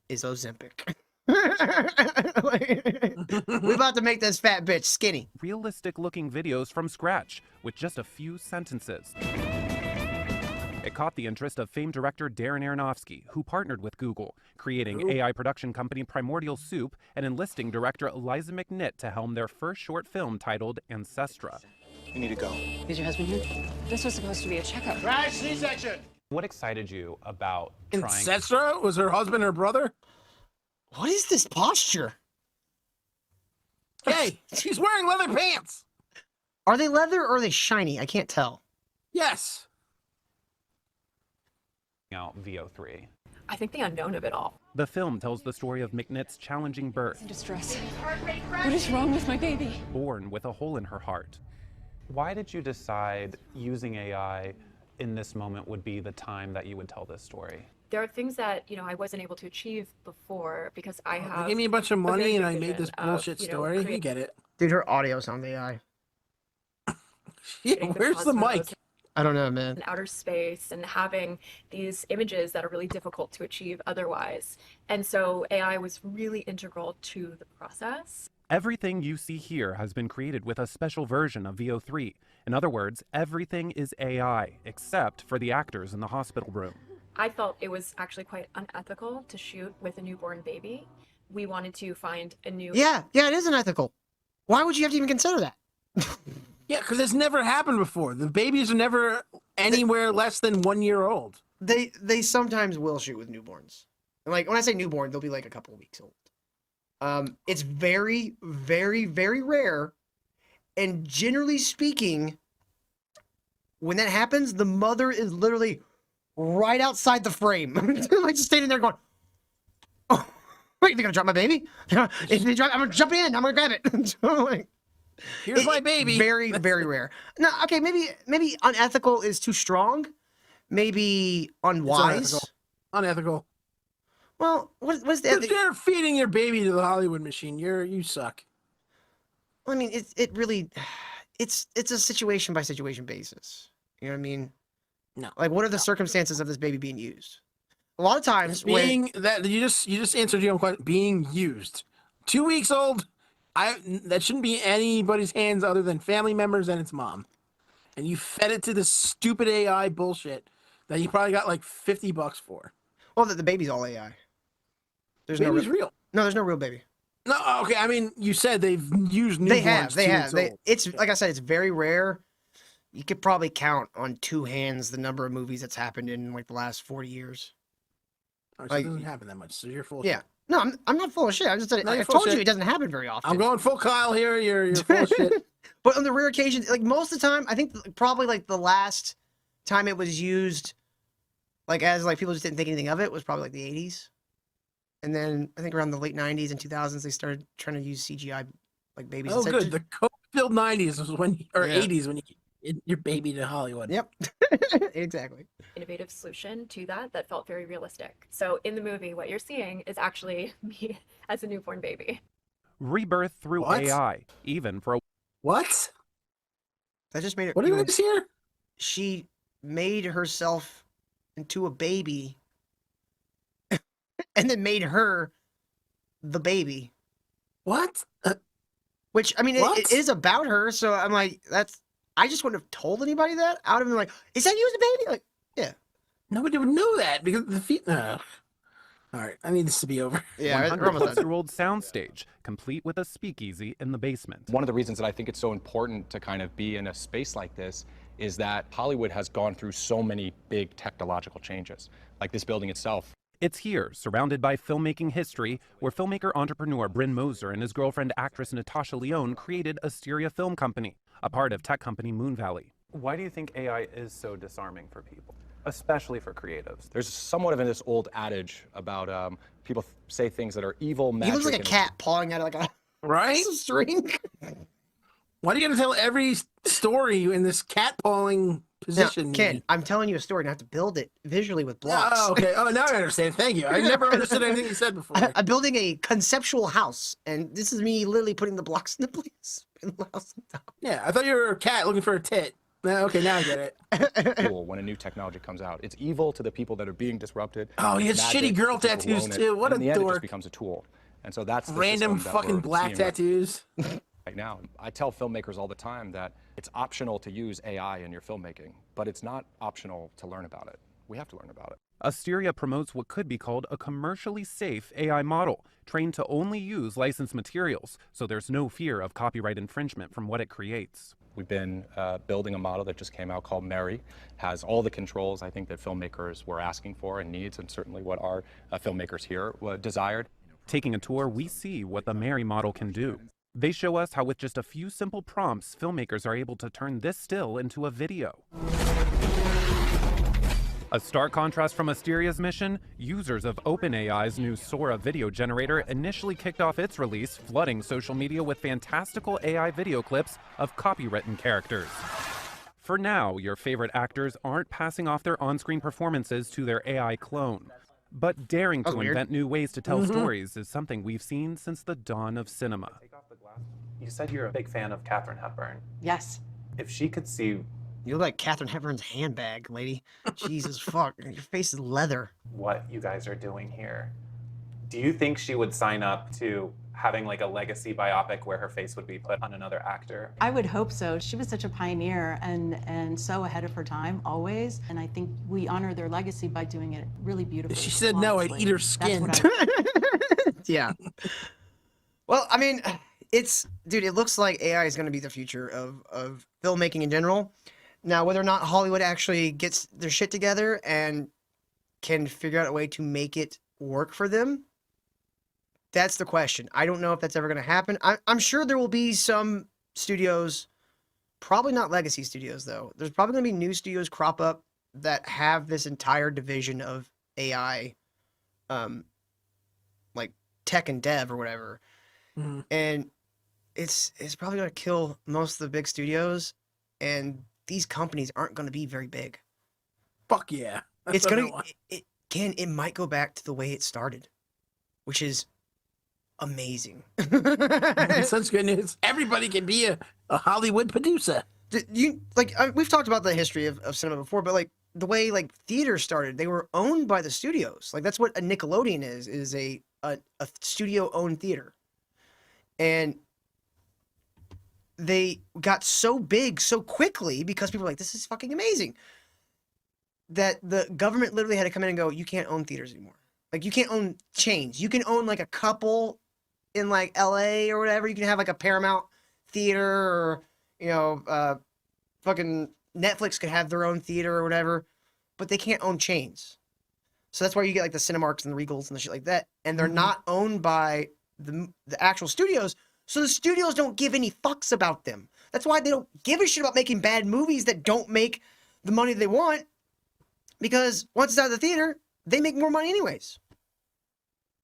is Ozempic. We're about to make this fat bitch skinny. Realistic-looking videos from scratch with just a few sentences. It caught the interest of famed director Darren Aronofsky, who partnered with Google, creating AI production company Primordial Soup and enlisting director Eliza McNitt to helm their first short film titled Ancestra. You need to go. Is your husband here? This was supposed to be a checkup. Crash C-section! What excited you about trying? Ancestra? Was her husband her brother? What is this posture? Hey, she's wearing leather pants. Are they leather or are they shiny? I can't tell. Yes. Out VO3. I think the unknown of it all. The film tells the story of McNitt's challenging birth. In distress. What is wrong with my baby? Born with a hole in her heart. Why did you decide using AI in this moment would be the time that you would tell this story? There are things that, I wasn't able to achieve before because I have... You gave me a bunch of money and I made this of, bullshit story. You get it. Dude, her audio sounds AI. Yeah, where's the mic? I don't know, man. In outer space and having these images that are really difficult to achieve otherwise. And so AI was really integral to the process. Everything you see here has been created with a special version of VO3. In other words, everything is AI, except for the actors in the hospital room. I felt it was actually quite unethical to shoot with a newborn baby. We wanted to find a new... Yeah, it is unethical. Why would you have to even consider that? Yeah, because it's never happened before. The babies are never anywhere less than 1 year old. They sometimes will shoot with newborns. And like when I say newborn, they'll be like a couple of weeks old. It's very, very, very rare. And generally speaking, when that happens, the mother is literally right outside the frame. Like just standing there going, "Oh, wait, they're gonna drop my baby? I'm gonna jump in. I'm gonna grab it." So, like, here's my baby. Very, very rare. No, okay, maybe unethical is too strong. Maybe unwise. Unethical. Well, what is the ethic? You're feeding your baby to the Hollywood machine. You suck. I mean, it really, it's a situation by situation basis. You know what I mean? No. Like, what are the circumstances of this baby being used? A lot of times, that you just answered your own question. Being used, 2 weeks old. That shouldn't be anybody's hands other than family members and its mom. And you fed it to this stupid AI bullshit that you probably got like $50 for. Well, the baby's all AI. There's Baby's real. No, there's no real baby. No, okay. I mean, you said they've used newborns. They have. Old. It's like I said, it's very rare. You could probably count on two hands the number of movies that's happened in like the last 40 years. Oh, so it doesn't happen that much. So you're full. Of Yeah. shit. No, I'm not full of shit. I just said No, you're I full of told you shit. it doesn't happen very often. I'm going full Kyle here. You're full of shit. But on the rare occasion, like most of the time, I think probably like the last time it was used, like as like people just didn't think anything of it, was probably like the 80s. And then I think around the late 90s and 2000s, they started trying to use CGI like babies. Oh, instead. good. The coke-filled 90s was when, or Yeah. 80s when you get your baby to Hollywood. Yep. Exactly. Innovative solution to that felt very realistic. So in the movie, what you're seeing is actually me as a newborn baby. Rebirth through What? AI, even for a What? That just made it. What do you guys hear? She made herself into a baby and then made her the baby. What? Which, I mean, What? it is about her. So I'm like, I just wouldn't have told anybody that. I would have been like, is that you as a baby? Like, yeah. Nobody would know that because the feet. All right, I need this to be over. Yeah, we're almost done. 100-plus-year-old soundstage, complete with a speakeasy in the basement. One of the reasons that I think it's so important to kind of be in a space like this is that Hollywood has gone through so many big technological changes, like this building itself. It's here, surrounded by filmmaking history, where filmmaker entrepreneur Bryn Moser and his girlfriend actress Natasha Lyonne created Asteria Film Company, a part of tech company Moon Valley. Why do you think AI is so disarming for people, especially for creatives? There's somewhat of this old adage about people say things that are evil, magic. He looks like a and- cat pawing at like a Right? string. Why do you gotta tell every story in this cat pawing position? Now, Ken, I'm telling you a story and I have to build it visually with blocks. Oh, okay. Oh, now I understand. Thank you. I never understood anything you said before. I'm building a conceptual house, and this is me literally putting the blocks into place. In the house on top. Yeah, I thought you were a cat looking for a tit. Okay, now I get it. Cool when a new technology comes out. It's evil to the people that are being disrupted. Oh, he It's has magic shitty girl to people who tattoos, own it, too. What and a in the end, it dork. just becomes a tool. And so that's the Random system that fucking we're black seeing right- tattoos. right now. I tell filmmakers all the time that it's optional to use AI in your filmmaking, but it's not optional to learn about it. We have to learn about it. Asteria promotes what could be called a commercially safe AI model, trained to only use licensed materials, so there's no fear of copyright infringement from what it creates. We've been building a model that just came out called Mary, has all the controls I think that filmmakers were asking for and needs, and certainly what our filmmakers here desired. Taking a tour, we see what the Mary model can do. They show us how with just a few simple prompts, filmmakers are able to turn this still into a video. A stark contrast from Asteria's mission, users of OpenAI's new Sora video generator initially kicked off its release, flooding social media with fantastical AI video clips of copywritten characters. For now, your favorite actors aren't passing off their on-screen performances to their AI clone. But daring to invent new ways to tell stories is something we've seen since the dawn of cinema. You said you're a big fan of Katharine Hepburn. Yes. If she could see You look like Katharine Hepburn's handbag, lady. Jesus fuck. Your face is leather. what you guys are doing here, do you think she would sign up to having like a legacy biopic where her face would be put on another actor? I would hope so. She was such a pioneer and so ahead of her time, always. And I think we honor their legacy by doing it really beautifully. She said no, I'd eat her skin. Yeah. Well, I mean, dude, it looks like AI is going to be the future of filmmaking in general. Now, whether or not Hollywood actually gets their shit together and can figure out a way to make it work for them, that's the question. I don't know if that's ever going to happen. I'm sure there will be some studios, probably not legacy studios, though. There's probably going to be new studios crop up that have this entire division of AI, like tech and dev or whatever. Mhm. And it's probably going to kill most of the big studios, and these companies aren't going to be very big. Fuck yeah. That's It's what I going want. to, it might go back to the way it started, which is amazing. Such good news. Everybody can be a Hollywood producer. We've talked about the history of cinema before, but like the way like theater started, they were owned by the studios. Like that's what a Nickelodeon is a studio owned theater. And they got so big so quickly because people were like, this is fucking amazing, that the government literally had to come in and go, you can't own theaters anymore. Like you can't own chains. You can own like a couple in like LA or whatever. You can have like a Paramount theater, or fucking Netflix could have their own theater or whatever, but they can't own chains. So that's why you get like the Cinemarks and the Regals and the shit like that. And they're not owned by the actual studios. So the studios don't give any fucks about them. That's why they don't give a shit about making bad movies that don't make the money they want. Because once it's out of the theater, they make more money anyways.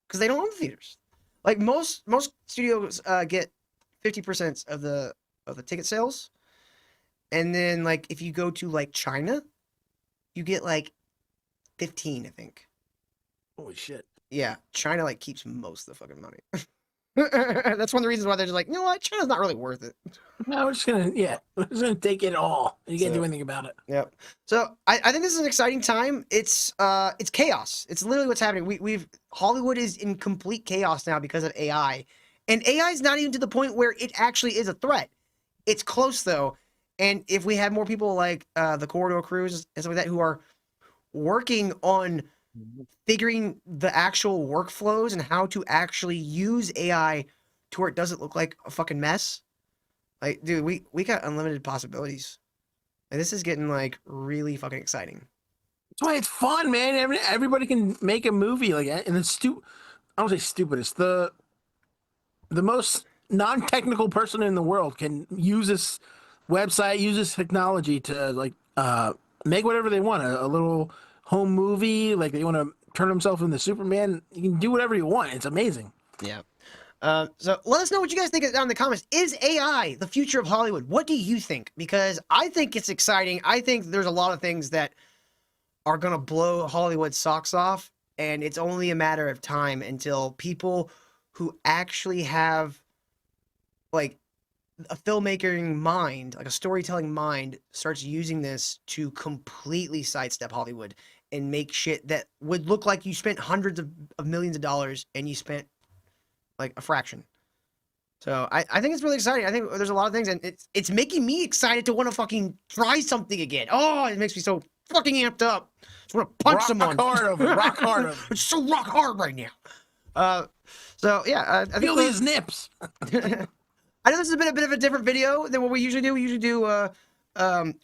Because they don't own the theaters. Like most studios get 50% of the ticket sales. And then like if you go to like China, you get like 15, I think. Holy shit. Yeah, China like keeps most of the fucking money. That's one of the reasons why they're just like, you know what, China's not really worth it. No, we're just gonna take it all. You can't do anything about it. Yep. So I think this is an exciting time. It's chaos. It's literally what's happening. Hollywood is in complete chaos now because of AI. And AI is not even to the point where it actually is a threat. It's close though. And if we had more people like the Corridor Crews and stuff like that who are working on figuring the actual workflows and how to actually use AI to where it doesn't look like a fucking mess. Like, dude, we got unlimited possibilities. And this is getting like really fucking exciting. That's why it's fun, man. Everybody can make a movie like that, and it's I don't say stupid. It's the most non-technical person in the world can use this website, use this technology to like make whatever they want. A little home movie, like they want to turn themselves into Superman. You can do whatever you want. It's amazing. Yeah. So let us know what you guys think down in the comments. Is AI the future of Hollywood? What do you think? Because I think it's exciting. I think there's a lot of things that are going to blow Hollywood's socks off. And it's only a matter of time until people who actually have like a filmmaking mind, like a storytelling mind, starts using this to completely sidestep Hollywood and make shit that would look like you spent hundreds of millions of dollars and you spent like a fraction. So I think it's really exciting. I think there's a lot of things, and it's making me excited to want to fucking try something again. Oh, it makes me so fucking amped up. Just want to punch someone. Rock hard over it. Rock hard over it. It's so rock hard right now. So yeah, I feel think these nips. I know this has been a bit of a different video than what we usually do. We usually do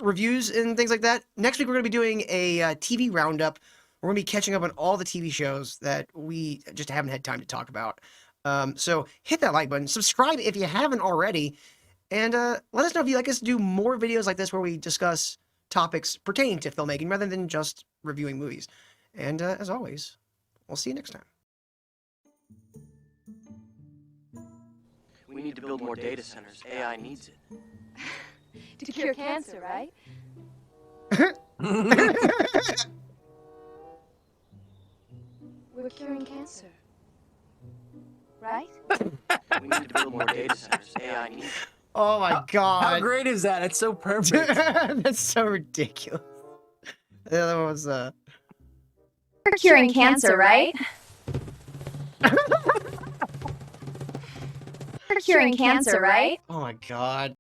reviews and things like that. Next week, we're going to be doing a TV roundup. We're going to be catching up on all the TV shows that we just haven't had time to talk about. So hit that like button. Subscribe if you haven't already. And let us know if you'd like us to do more videos like this where we discuss topics pertaining to filmmaking rather than just reviewing movies. And as always, we'll see you next time. We need to build more data centers. AI needs it. To cure cancer, right? We're curing cancer. Right? We need to build more data centers. AI needs it. Oh my god. How great is that? It's so perfect. That's so ridiculous. The other one was We're curing cancer, right? We're curing cancer, right? Oh my god.